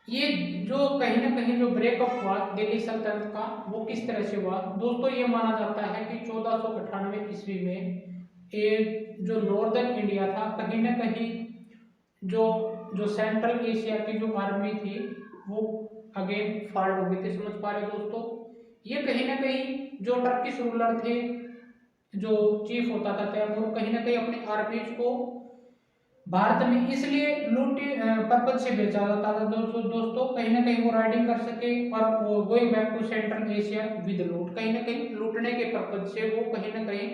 ये जो कहीं ना कहीं जो ब्रेकअप हुआ दिल्ली सल्तनत का, वो किस तरह से हुआ दोस्तों? ये माना जाता है कि 1498 ईस्वी में ये जो नॉर्दर्न इंडिया था, कहीं ना कहीं जो जो सेंट्रल एशिया की जो आर्मी थी वो अगेन फॉल्ट हो गई थी। समझ पा रहे हो दोस्तों? ये कहीं ना कहीं जो टर्किश रूलर थे, जो चीफ होता था तैमूर, कहीं ना कहीं अपनी आर्मीज को भारत में इसलिए लूटी पर्पज से भेजा जाता था दोस्तों कहीं ना कहीं वो राइडिंग कर सके और वो going back to Central Asia with loot, कहीं ना कहीं लूटने के पर्पज से वो कहीं ना कहीं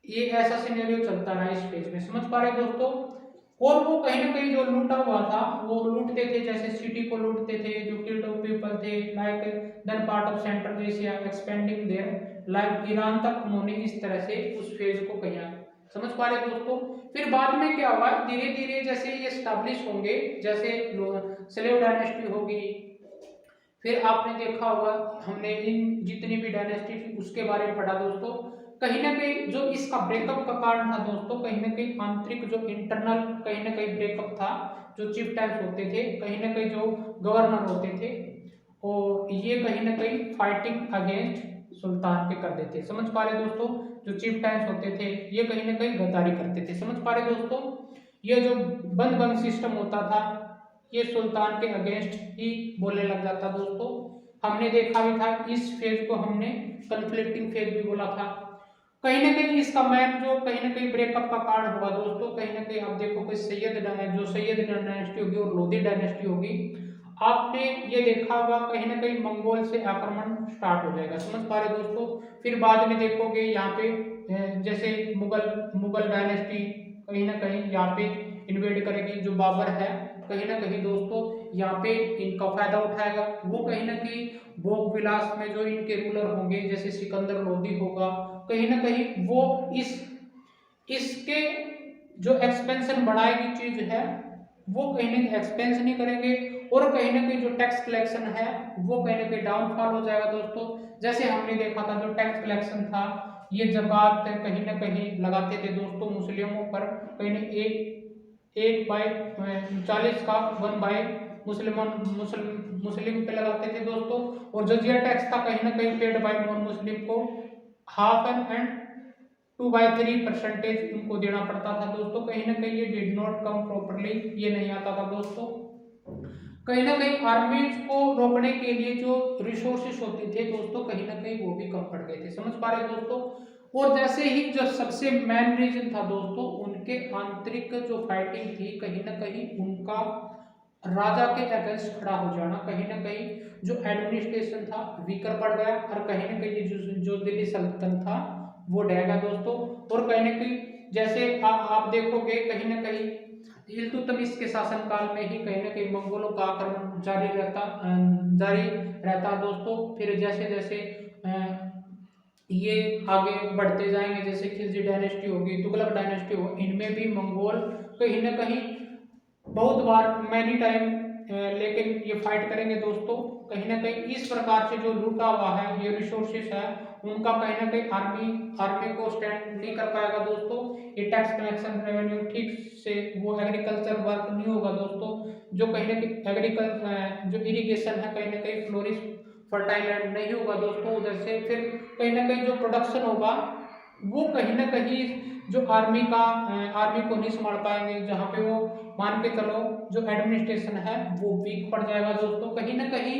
ये ऐसा सिनेरियो चलता रहा इस पेज में। समझ पा रहे हैं दोस्तों? और वो कहीं ना कहीं जो लूटा हुआ था वो लूटते थे, जैसे सिटी को लूटते थे, जो किल्ड ऑफ पीपल थे, like then part of Central Asia expanding there, like Iran तक उन्होंने इस तरह से उस फेज को किया। समझ पा रहे दोस्तों? फिर बाद में क्या हुआ, धीरे धीरे जैसे ये स्टैब्लिश होंगे, जैसे स्लेव डायनेस्टी होगी, फिर आपने देखा होगा, हमने इन जितनी भी डायनेस्टी थी उसके बारे में पढ़ा दोस्तों। कहीं ना कहीं जो इसका ब्रेकअप का कारण था दोस्तों, कहीं ना कहीं आंतरिक जो इंटरनल कहीं ना कहीं ब्रेकअप था। जो चीफ टाइप्स होते थे, कहीं ना कहीं जो गवर्नर होते थे, और ये कहीं ना कहीं फाइटिंग अगेंस्ट सुल्तान के कर देते। समझ पा रहे दोस्तों? जो चीफ टाइप्स होते थे ये कहीं ना कहीं गद्दारी करते थे। समझ पा रहे दोस्तों? ये जो बंद बंद सिस्टम होता था ये सुल्तान के अगेंस्ट ही बोलने लग जाता दोस्तों। हमने देखा भी था, इस फेज को हमने कन्फ्लिक्टिंग फेज भी बोला था। कहीं ना कहीं इसका मैन जो कहीं ना कहीं ब्रेकअप का कारण होगा दोस्तों, कहीं ना कहीं आप देखो कि जो सैयद डायनेस्टी होगी और लोधी डायनेस्टी होगी, आपने ये देखा होगा कहीं ना कहीं मंगोल से आक्रमण स्टार्ट हो जाएगा। समझ पा रहे दोस्तों? फिर बाद में देखोगे यहाँ पे जैसे मुगल मुगल डायनेस्टी कहीं ना कहीं यहाँ पे इन्वेड करेगी। जो बाबर है कहीं ना कहीं दोस्तों यहाँ पे इनका फायदा उठाएगा। वो कहीं ना कहीं भोग विलास में जो इनके रूलर होंगे, जैसे सिकंदर लोधी होगा, कहीं ना कहीं वो इसके जो एक्सपेंशन बढ़ाएगी चीज है वो कहीं ना कहीं एक्सपेंस नहीं करेंगे, और कहीं ना कहीं जो टैक्स कलेक्शन है वो कहीं ना कहीं डाउनफॉल हो जाएगा दोस्तों। जैसे हमने देखा था जो टैक्स कलेक्शन था, ये जकात कहीं ना कहीं लगाते थे दोस्तों मुस्लिमों पर, कहीं ना एक बाय 40 का 1 बाय मुस्लिम पे लगाते थे दोस्तों। और जजिया टैक्स था कहीं ना कहीं पेड बाय नॉन मुस्लिम को, हाफ एंड 2/3% उनको देना पड़ता था दोस्तों। कहीं ना कहीं ये डिड नॉट कम प्रॉपरली, ये नहीं आता था दोस्तों। कहीं ना कहीं आर्मीज को रोकने के लिए जो रिसोर्सेस होते थे दोस्तों, कहीं ना कहीं वो भी कम पड़ गए थे। समझ पा रहे दोस्तों? और जैसे ही जो सबसे मेन रीजन था दोस्तों, उनके आंतरिक जो फाइटिंग थी, कहीं ना कहीं उनका राजा के अगेंस्ट खड़ा हो जाना, कहीं ना कहीं जो एडमिनिस्ट्रेशन था वीकर पड़ गया, और कहीं ना कहीं जो दिल्ली सल्तनत था वो ढहेगा दोस्तों। और कहीं ना कहीं जैसे आप देखोगे कहीं ना कहीं इल्तुतमिश के शासनकाल में ही कहीं ना कहीं मंगोलों का आक्रमण जारी रहता दोस्तों। फिर जैसे जैसे ये आगे बढ़ते जाएंगे, जैसे खिलजी डायनेस्टी होगी, तुगलक डायनेस्टी होगी, इनमें भी मंगोल कहीं ना कहीं बहुत बार मैनी टाइम लेकिन ये फाइट करेंगे दोस्तों। कहीं ना कहीं इस प्रकार से जो लूटा हुआ है ये रिसोर्सेस है उनका कहीं ना कहीं आर्मी को स्टैंड नहीं कर पाएगा दोस्तों। ये टैक्स कलेक्शन रेवेन्यू ठीक से वो एग्रीकल्चर वर्क नहीं होगा दोस्तों। जो कहीं ना कहीं एग्रीकल्चर जो इरिगेशन है कहीं ना कहीं फ्लोरिश फर्टाइल लैंड नहीं होगा दोस्तों उधर से। फिर कहीं ना कहीं जो प्रोडक्शन होगा वो कहीं ना कहीं जो आर्मी को नहीं संभाल पाएंगे, जहाँ पे वो मान के चलो जो एडमिनिस्ट्रेशन है वो वीक पड़ जाएगा दोस्तों। कहीं ना कहीं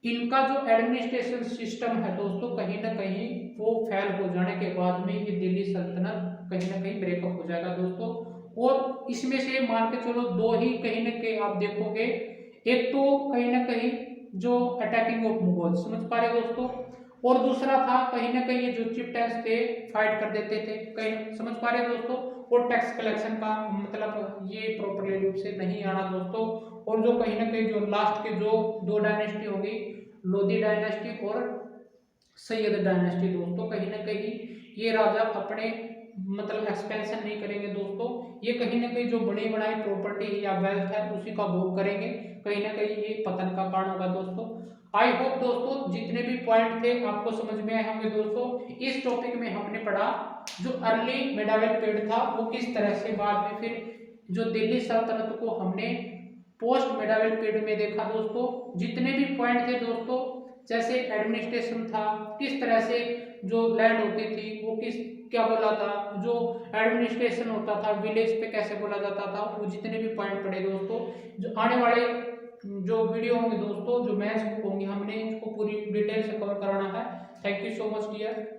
इनका जो एडमिनिस्ट्रेशन सिस्टम है दोस्तों, कहीं ना कहीं वो फेल हो जाने के बाद में ये दिल्ली सल्तनत कहीं ना कहीं ब्रेकअप हो जाएगा दोस्तों। और इसमें से मान के चलो दो ही कहीं ना कहीं आप देखोगे, एक तो कहीं ना कहीं जो अटैकिंग ऑफ मुगल, समझ पा रहे दोस्तों, और दूसरा था कहीं ना कहीं ये जो चीफ टैक्स थे फाइट कर देते थे कहीं, समझ पा रहे दोस्तों। और टैक्स कलेक्शन का मतलब ये प्रॉपरली रूप से नहीं आना दोस्तों। और जो कहीं ना कहीं जो लास्ट के जो दो डायनेस्टी होगी, लोधी डायनेस्टी और सैयद डायनेस्टी दोस्तों, कहीं ना कहीं ये राजा अपने मतलब एक्सपेंशन नहीं करेंगे दोस्तों। ये कहीं ना कहीं जो बड़ी बनाई प्रॉपर्टी या वेल्थ है उसी का भोग करेंगे, कहीं ना कहीं ये पतन का कारण होगा दोस्तों। आई होप दोस्तों जितने भी पॉइंट थे आपको समझ में आए होंगे दोस्तों। इस टॉपिक में हमने पढ़ा जो अर्ली मेडावल पीरियड था वो किस तरह से बाद में फिर जो दिल्ली सल्तनत को हमने पोस्ट मेडावल पीरियड में देखा दोस्तों, जितने भी पॉइंट थे दोस्तों, जैसे एडमिनिस्ट्रेशन था, किस तरह से जो लैंड होती थी वो किस क्या बोला था, जो एडमिनिस्ट्रेशन होता था विलेज पे कैसे बोला जाता था, वो जितने भी पॉइंट पढ़े दोस्तों, जो आने वाले जो वीडियो होंगे दोस्तों, जो मैथ्स बुक होंगी, हमने इसको पूरी डिटेल से कवर कराना है। Thank you so much dear.